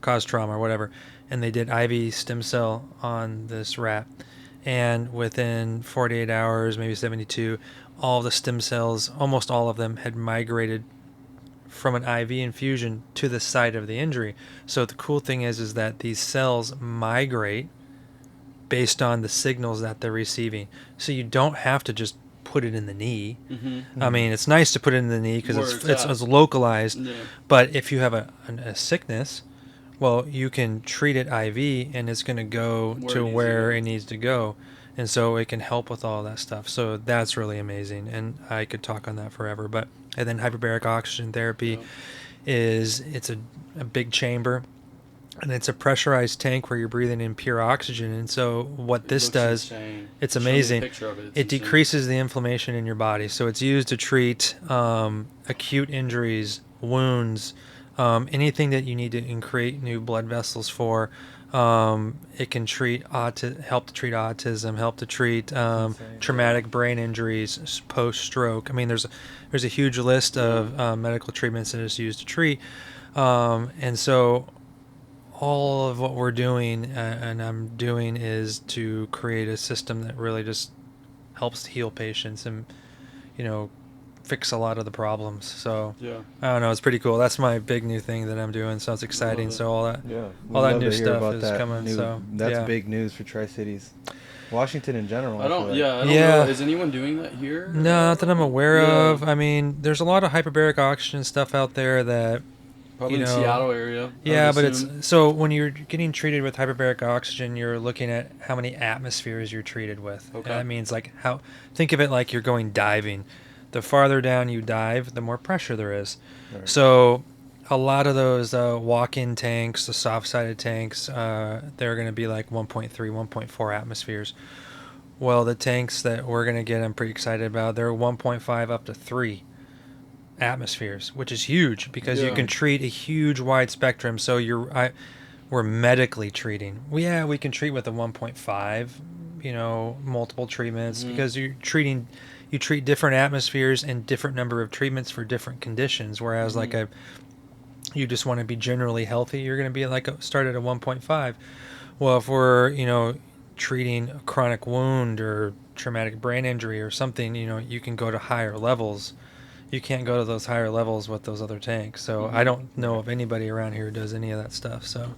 caused trauma or whatever, and they did IV stem cell on this rat, and within 48 hours, maybe 72, all the stem cells, almost all of them, had migrated from an IV infusion to the site of the injury. So the cool thing is that these cells migrate based on the signals that they're receiving. So you don't have to just put it in the knee. I mean, it's nice to put it in the knee because it's localized. Yeah. But if you have a sickness Well, you can treat it IV, and it's going to go to where it needs to go. And so it can help with all that stuff. So that's really amazing. And I could talk on that forever. And then hyperbaric oxygen therapy it's a big chamber. And it's a pressurized tank where you're breathing in pure oxygen. And so what this does, it's amazing. It decreases the inflammation in your body. So it's used to treat acute injuries, wounds, anything that you need to create new blood vessels for. It can help to treat autism, help to treat traumatic brain injuries, post-stroke. I mean, there's a huge list of medical treatments that it's used to treat. And so all of what we're doing and I'm doing is to create a system that really just helps heal patients and, fix a lot of the problems. So I don't know, it's pretty cool. That's my big new thing that I'm doing. So it's exciting. So all that new stuff is coming. So that's big news for Tri-Cities. Washington in general. I don't know. Is anyone doing that here? No, not that I'm aware of. I mean, there's a lot of hyperbaric oxygen stuff out there that probably in the Seattle area. Yeah, but it's so when you're getting treated with hyperbaric oxygen, you're looking at how many atmospheres you're treated with. Okay. And that means think of it like you're going diving. The farther down you dive, the more pressure there is. Right. So a lot of those walk-in tanks, the soft-sided tanks, they're going to be like 1.3, 1.4 atmospheres. Well, the tanks that we're going to get, I'm pretty excited about, they're 1.5 up to 3 atmospheres, which is huge because you can treat a huge wide spectrum. So we're medically treating. We can treat with a 1.5, multiple treatments because you treat different atmospheres and different number of treatments for different conditions. Whereas you just want to be generally healthy, you're going to be start at a 1.5. Well, if we're, treating a chronic wound or traumatic brain injury or something, you can go to higher levels. You can't go to those higher levels with those other tanks. So I don't know of anybody around here who does any of that stuff. So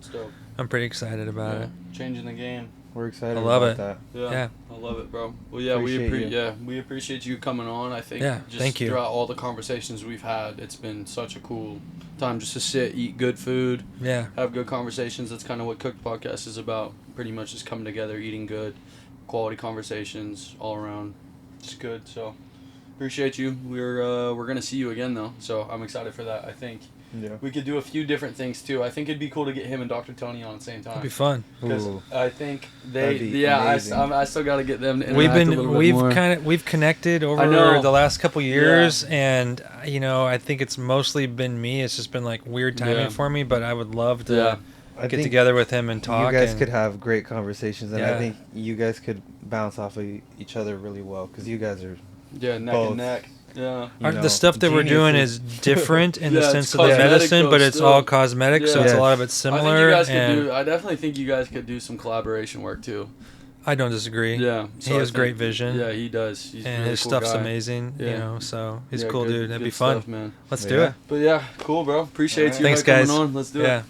I'm pretty excited about it. Changing the game. We're excited. I love it. That. Yeah, I love it, bro. Well, we appreciate you coming on. I think thank you. Throughout all the conversations we've had, it's been such a cool time just to sit, eat good food, have good conversations. That's kind of what Cooked Podcast is about. Pretty much just coming together, eating good, quality conversations all around. It's good. So appreciate you. We're gonna see you again though, so I'm excited for that. I think we could do a few different things too. I think it'd be cool to get him and Dr. Tony on at the same time. It'd be fun. Because I think I still got to get them to interact we've connected over the last couple years, and I think it's mostly been me. It's just been weird timing for me, but I would love to get together with him and talk. You guys could have great conversations, and I think you guys could bounce off of each other really well because you guys are neck and neck. Yeah, the stuff that we're doing is different in the sense of the medicine, but it's all cosmetic, so it's a lot of it's similar. I definitely think you guys could do some collaboration work too. I don't disagree. Yeah, so he has great vision. Yeah, he does. He's and really his cool stuff's guy. amazing. So he's a cool dude. That'd be fun. Stuff, man. Let's do it. But cool, bro. Appreciate you. Thanks, coming guys. on. Let's do it.